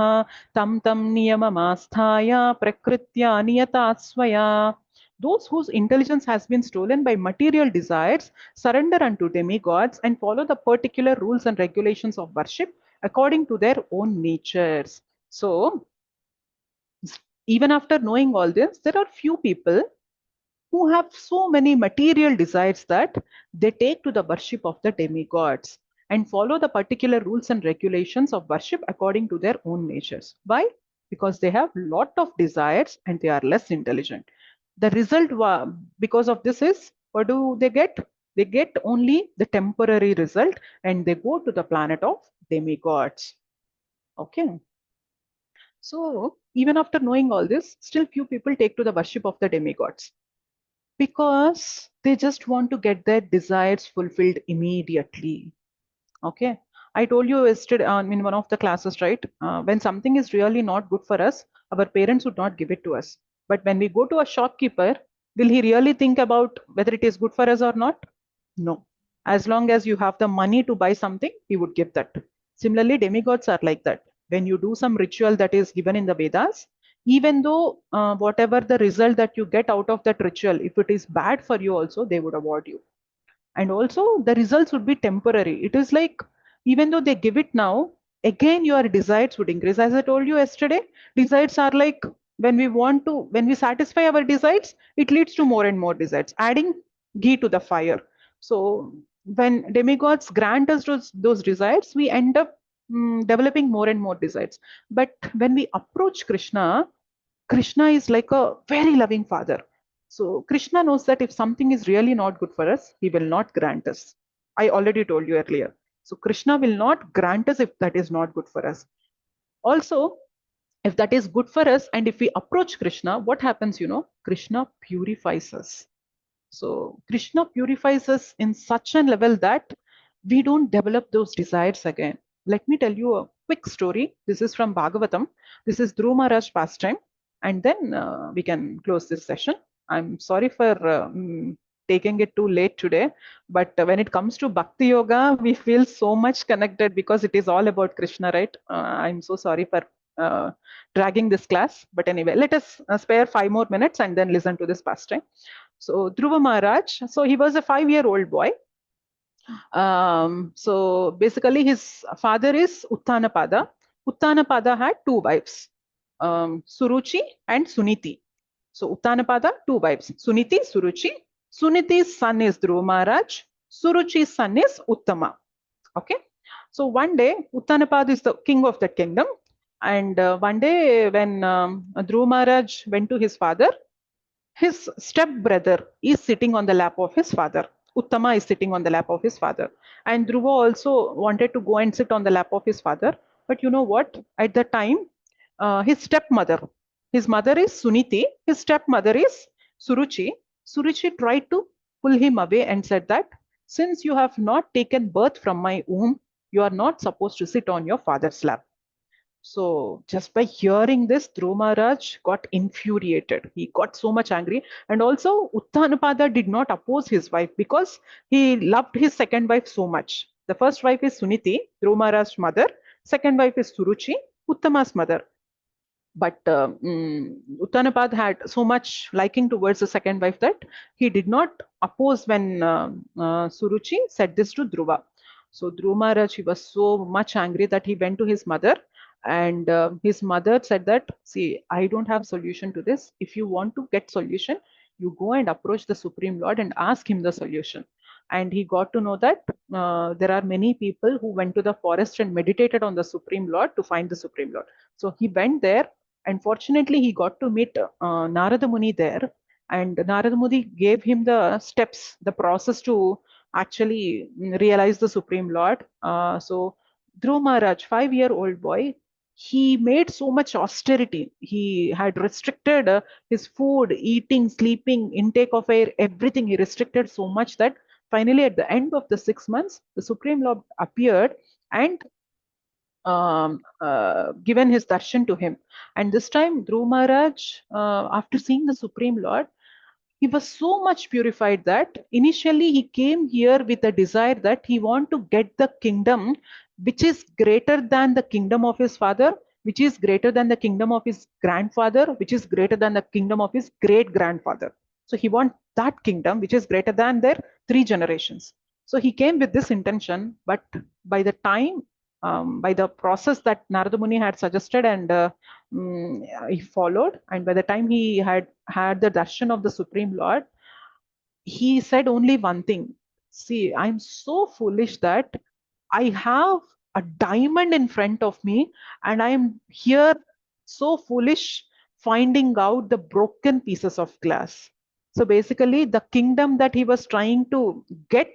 तं तं नियममास्थाय प्रकृत्या नियता स्वया. Those whose intelligence has been stolen by material desires surrender unto demigods and follow the particular rules and regulations of worship according to their own natures. So, even after knowing all this, there are few people who have so many material desires that they take to the worship of the demigods and follow the particular rules and regulations of worship according to their own natures. Why? Because they have lot of desires and they are less intelligent. The result because of this is, what do they get? They get only the temporary result and they go to the planet of demigods. Okay. So even after knowing all this, still few people take to the worship of the demigods because they just want to get their desires fulfilled immediately. Okay. I told you yesterday in one of the classes, right? When something is really not good for us, our parents would not give it to us. But when we go to a shopkeeper, will he really think about whether it is good for us or not? No. As long as you have the money to buy something, he would give that. Similarly, demigods are like that. When you do some ritual that is given in the Vedas, even though whatever the result that you get out of that ritual, if it is bad for you also, they would award you. And also the results would be temporary. It is like, even though they give it now, again your desires would increase. As I told you yesterday, desires are like, when we satisfy our desires, it leads to more and more desires, adding ghee to the fire. So when demigods grant us those desires, we end up developing more and more desires. But when we approach Krishna, Krishna is like a very loving father. So Krishna knows that if something is really not good for us, he will not grant us. I already told you earlier. So Krishna will not grant us if that is not good for us. Also, if that is good for us and if we approach Krishna, what happens, Krishna purifies us. So Krishna purifies us in such a level that we don't develop those desires again. Let me tell you a quick story. This is from Bhagavatam. This is Dhruva Maharaj pastime. And then we can close this session. I'm sorry for taking it too late today. But when it comes to Bhakti Yoga, we feel so much connected because it is all about Krishna, right? I'm so sorry for dragging this class. But anyway, let us spare 5 more minutes and then listen to this pastime. So Dhruva Maharaj, so he was a 5-year-old boy. So basically his father is Uttanapada. Uttanapada had 2 wives, Suruchi and Suniti. So Uttanapada, 2 wives, Suniti, Suruchi. Suniti's son is Dhruva Maharaj. Suruchi's son is Uttama. Okay. So one day, Uttanapada is the king of that kingdom. And one day when Dhruva Maharaj went to his father, his step-brother is sitting on the lap of his father. Uttama is sitting on the lap of his father. And Dhruva also wanted to go and sit on the lap of his father. But you know what? At the time, his stepmother, his mother is Suniti, his stepmother is Suruchi. Suruchi tried to pull him away and said that, since you have not taken birth from my womb, you are not supposed to sit on your father's lap. So just by hearing this, Dhruva Maharaj got infuriated. He got so much angry. And also Uttanapada did not oppose his wife because he loved his second wife so much. The first wife is Suniti, Dhruva Maharaj's mother. Second wife is Suruchi, Uttama's mother. But Uttanapad had so much liking towards the second wife that he did not oppose when Suruchi said this to Dhruva. So Dhruva Maharaj, he was so much angry that he went to his mother, and his mother said that, see, I don't have solution to this. If you want to get solution, you go and approach the Supreme Lord and ask him the solution. And he got to know that there are many people who went to the forest and meditated on the Supreme Lord to find the Supreme Lord. So he went there, and fortunately he got to meet Narada Muni there, and Narada Muni gave him the steps, the process to actually realize the Supreme Lord. So Dhruva Maharaj, 5-year-old boy, he made so much austerity. He had restricted his food, eating, sleeping, intake of air, everything he restricted so much that finally at the end of the 6 months, the Supreme Lord appeared and given his darshan to him. And this time, Dhruv Maharaj, after seeing the Supreme Lord, he was so much purified that initially he came here with a desire that he want to get the kingdom which is greater than the kingdom of his father, which is greater than the kingdom of his grandfather, which is greater than the kingdom of his great grandfather. So he want that kingdom which is greater than their 3 generations. So he came with this intention, but by the time, by the process that Narada Muni had suggested, and he followed, and by the time he had the darshan of the Supreme Lord, he said only one thing: see, I'm so foolish that I have a diamond in front of me, and I'm here so foolish finding out the broken pieces of glass. So basically, the kingdom that he was trying to get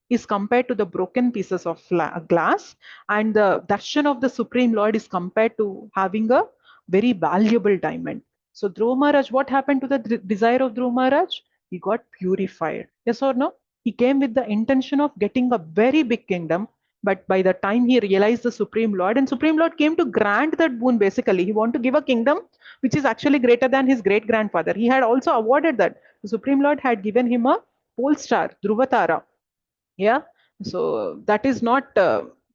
is compared to the broken pieces of glass, and the darshan of the Supreme Lord is compared to having a very valuable diamond. So Dhruv Maharaj, what happened to the desire of Dhruv Maharaj? He got purified. Yes or no? He came with the intention of getting a very big kingdom, but by the time he realized the Supreme Lord, and Supreme Lord came to grant that boon, basically, he wanted to give a kingdom which is actually greater than his great grandfather. He had also awarded that. The Supreme Lord had given him a pole star, Dhruvatara. Yeah. So that is not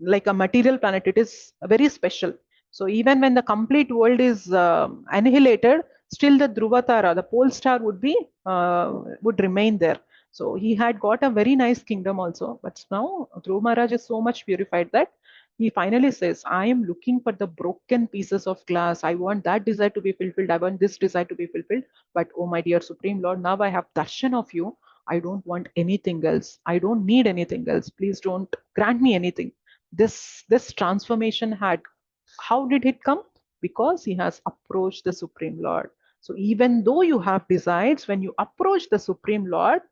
like a material planet, it is very special. So even when the complete world is annihilated, still the Dhruvatara, the pole star, would remain there. So he had got a very nice kingdom also, but now Dhruv Maharaj is so much purified that he finally says, I am looking for the broken pieces of glass. I want that desire to be fulfilled. I want this desire to be fulfilled. But oh my dear Supreme Lord, now I have darshan of you. I don't want anything else. I don't need anything else. Please don't grant me anything. This transformation had, how did it come? Because he has approached the Supreme Lord. So even though you have desires, when you approach the Supreme Lord,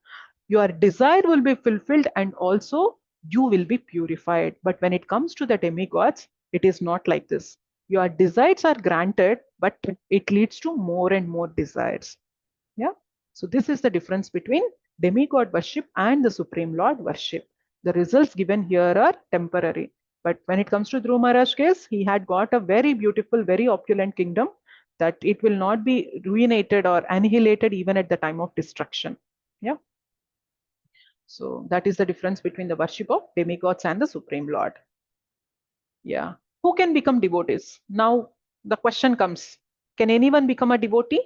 your desire will be fulfilled and also you will be purified. But when it comes to the demigods, it is not like this. Your desires are granted, but it leads to more and more desires. Yeah. So this is the difference between demigod worship and the Supreme Lord worship. The results given here are temporary. But when it comes to Dhruv Maharaj's case, he had got a very beautiful, very opulent kingdom that it will not be ruinated or annihilated even at the time of destruction. Yeah. So that is the difference between the worship of demigods and the Supreme Lord. Yeah. Who can become devotees? Now the question comes, can anyone become a devotee?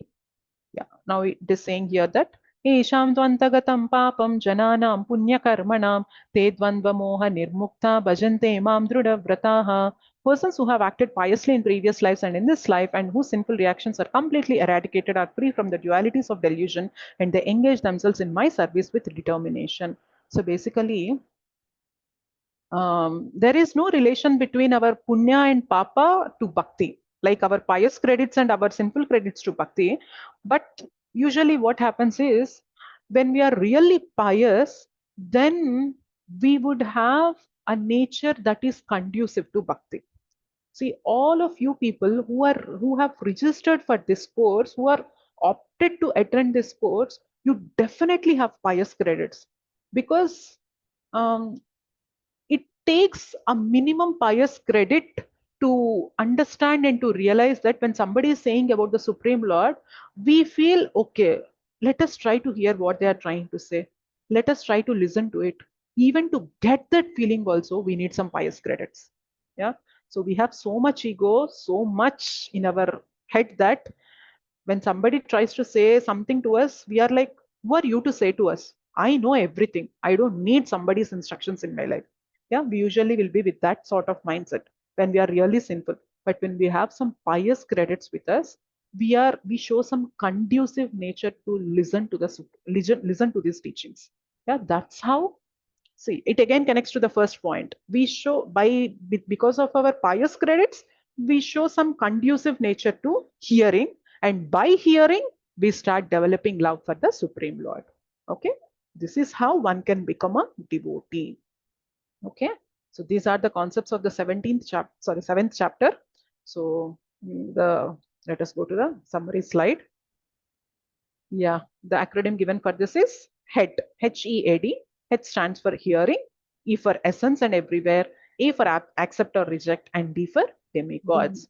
Yeah, now it is saying here that Esham dvantagatam papam jananam punyakarmanam te dvandva moha nirmukta bhajante mam vrataha. Persons who have acted piously in previous lives and in this life, and whose sinful reactions are completely eradicated, are free from the dualities of delusion, and they engage themselves in my service with determination. So basically, there is no relation between our punya and papa to bhakti, like our pious credits and our sinful credits to bhakti. But usually what happens is, when we are really pious, then we would have a nature that is conducive to bhakti. See, all of you people who have registered for this course, who are opted to attend this course, you definitely have pious credits, because um, it takes a minimum pious credit to understand and to realize that when somebody is saying about the Supreme Lord, we feel, okay, let us try to hear what they are trying to say. Let us try to listen to it. Even to get that feeling also, we need some pious credits. Yeah. So we have so much ego, so much in our head that when somebody tries to say something to us, we are like, who are you to say to us? I know everything. I don't need somebody's instructions in my life. Yeah, we usually will be with that sort of mindset when we are really sinful. But when we have some pious credits with us, we show some conducive nature to listen to these teachings. Yeah, that's how. See, it again connects to the first point. We show because of our pious credits, we show some conducive nature to hearing, and by hearing, we start developing love for the Supreme Lord. Okay, this is how one can become a devotee. Okay, so these are the concepts of the 7th chapter. So let us go to the summary slide. Yeah, the acronym given for this is HEAD, HEAD. H stands for hearing, E for essence and everywhere, A for accept or reject, and D for demigods.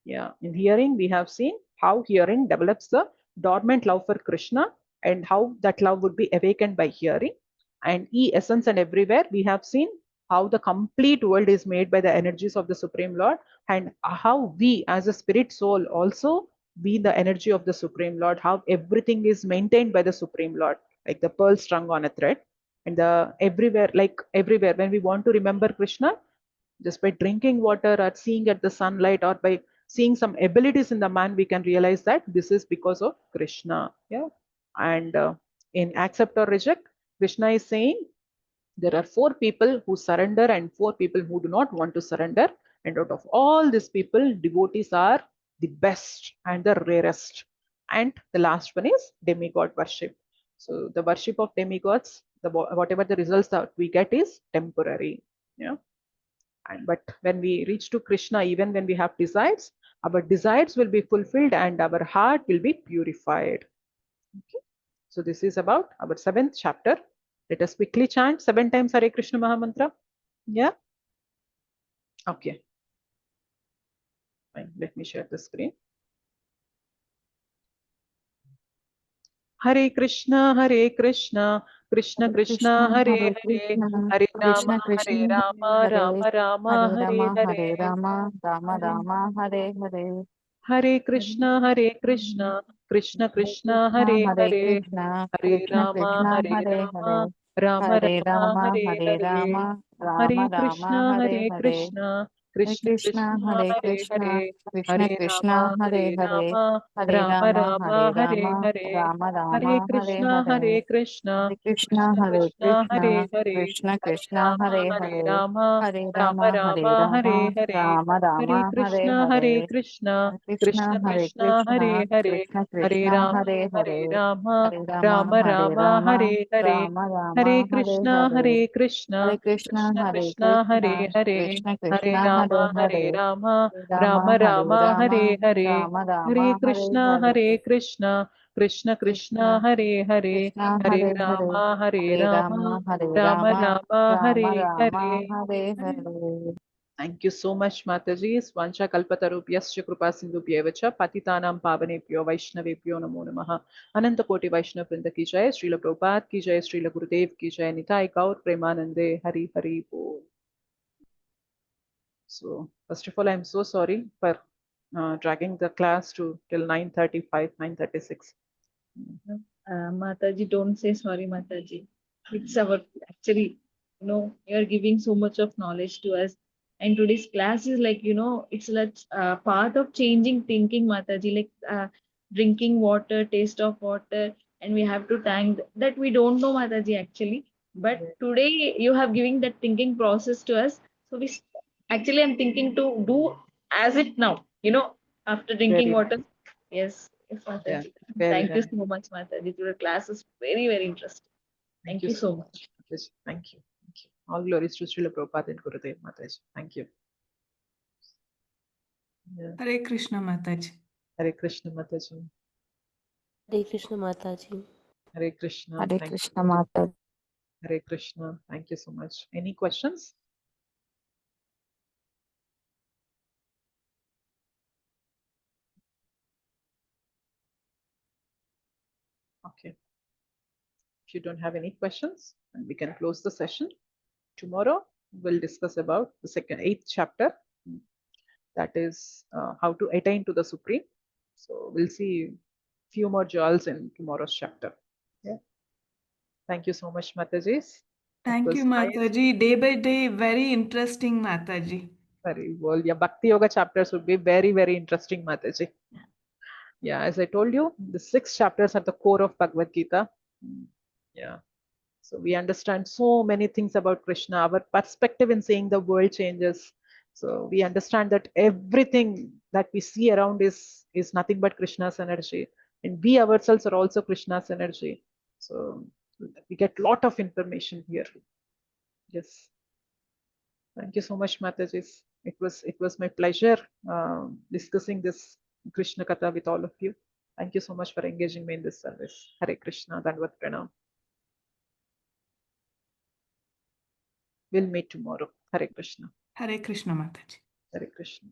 Yeah, in hearing, we have seen how hearing develops the dormant love for Krishna and how that love would be awakened by hearing. And E, essence and everywhere, we have seen how the complete world is made by the energies of the Supreme Lord, and how we as a spirit soul also be the energy of the Supreme Lord, how everything is maintained by the Supreme Lord, like the pearl strung on a thread. And the everywhere, like everywhere, when we want to remember Krishna, just by drinking water or seeing at the sunlight or by seeing some abilities in the man, we can realize that this is because of Krishna. Yeah. And in accept or reject, Krishna is saying there are 4 people who surrender and 4 people who do not want to surrender. And out of all these people, devotees are the best and the rarest. And the last one is demigod worship. So the worship of demigods, whatever the results that we get is temporary. Yeah. But when we reach to Krishna, even when we have desires, our desires will be fulfilled and our heart will be purified. Okay. So this is about our 7th chapter. Let us quickly chant 7 times Hare Krishna Mahamantra. Yeah. Okay. Fine. Let me share the screen. Hare Krishna, Krishna Hare Krishna, Krishna, Hare Hare Hare, Krishna, Hare Rama, Krishna Krishna, Rama Hare Hare, Rama, Hare Hare Rama, Hare Hare. Rama, Rama Hare Rama, Hare Hare. Hare Hare Krishna, Krishna Krishna, Krishna, Hare Hare Hare, Krishna, Hare Krishna Rama, Krishna, Hare Hare, Rama Hare Rama, Rama, Hare Hare Hare, Rama, Rama Hare Rama, Krishna, Hare Hare. Krishna Hare Krishna Krishna, Krishna, Hare Hare Krishna, Hare, Krishna Hare Krishna, Rama, Hare Hare, Hare Rama Rama, Rama, Hare Hare Rama, Hare, Rama Hare Rama, Hare Krishna, Hare. Krishna Hare Krishna, Krishna Hare Krishna, Hare Krishna, Hare, Krishna Hare Krishna, Rama, Hare Hare, Rama Hare Rama Rama, Hare Rama, Hare Rama, Hare, Rama Hare Rama, Hare Krishna, Hare, Krishna Hare Krishna, Krishna Hare Krishna, Krishna, Hare Hare, Krishna Hare Krishna, Rama, Hare Hare, Rama Hare Rama, Rama Hare Rama, Rama, Hare Hare, Rama Hare Rama, Hare Krishna, Hare, Krishna Hare Krishna, Krishna Hare Krishna, Krishna, Hare Hare, Krishna Hare Krishna, Hare Rama, Hare, Rama Hare Rama Rama, Hare Rama, Rama, Hare Hare, Rama Hare Rama, Hare Krishna, Hare, Krishna Krishna Krishna, Krishna Hare Hare, Krishna, Hare Hare Hare, Rama, Hare Rama Rama, Hare Rama Rama, Rama, Rama Hare Rama, Hare. Hare Hare. Thank you so much, Mataji. Svancha kalpatarubhyascha kripa sindhubhyeva cha patitanam pavanebhyo vaishnavebhyo namo namaha. Ananta koti Vaishnav Vrinda ki jai, Srila Prabhupada ki jai, Srila Gurudev ki jai, Nitai Gaur Premanande, Hari Hari Bol. So, first of all, I'm so sorry for dragging the class to till 9:35, 9:36. Mataji, don't say sorry, Mataji. It's our actually, you're giving so much of knowledge to us. And today's class is like, it's like part of changing thinking, Mataji, like drinking water, taste of water, and we have to thank that we don't know, Mataji, actually. But today you have given that thinking process to us. So actually, I'm thinking to do as it now, after drinking Very water. nice. Yes, yes, Yeah, Mataji. very Thank you nice. so much, Mataji. Your class is very, very interesting. Thank Thank you you so so much, much. Mataji. Thank you. Thank you. All glories to Srila Prabhupada and Gurudev Mataji. Thank you. Yeah. Hare Krishna Mataji. Hare Krishna Mataji. Hare Krishna Mataji. Hare Krishna. Hare Thank Krishna, you. Mata. Hare Krishna. Thank you so much. Any questions? Okay. If you don't have any questions, then we can close the session. Tomorrow, we'll discuss about the eighth chapter. That is how to attain to the Supreme. So we'll see few more jewels in tomorrow's chapter. Yeah. Thank you so much, Matajis. It Thank you, was nice. Mataji. Day by day, very interesting, Mataji. Very well. Yeah, Bhakti Yoga chapters would be very, very interesting, Mataji. Yeah, as I told you, the 6 chapters are the core of Bhagavad Gita. Yeah. So we understand so many things about Krishna. Our perspective in seeing the world changes. So we understand that everything that we see around is nothing but Krishna's energy. And we ourselves are also Krishna's energy. So we get lot of information here. Yes. Thank you so much, Mataji. It was my pleasure discussing this Krishna Katha with all of you. Thank you so much for engaging me in this service. Hare Krishna, Dandavat Pranam. We'll meet tomorrow. Hare Krishna. Hare Krishna, Mataji. Hare Krishna.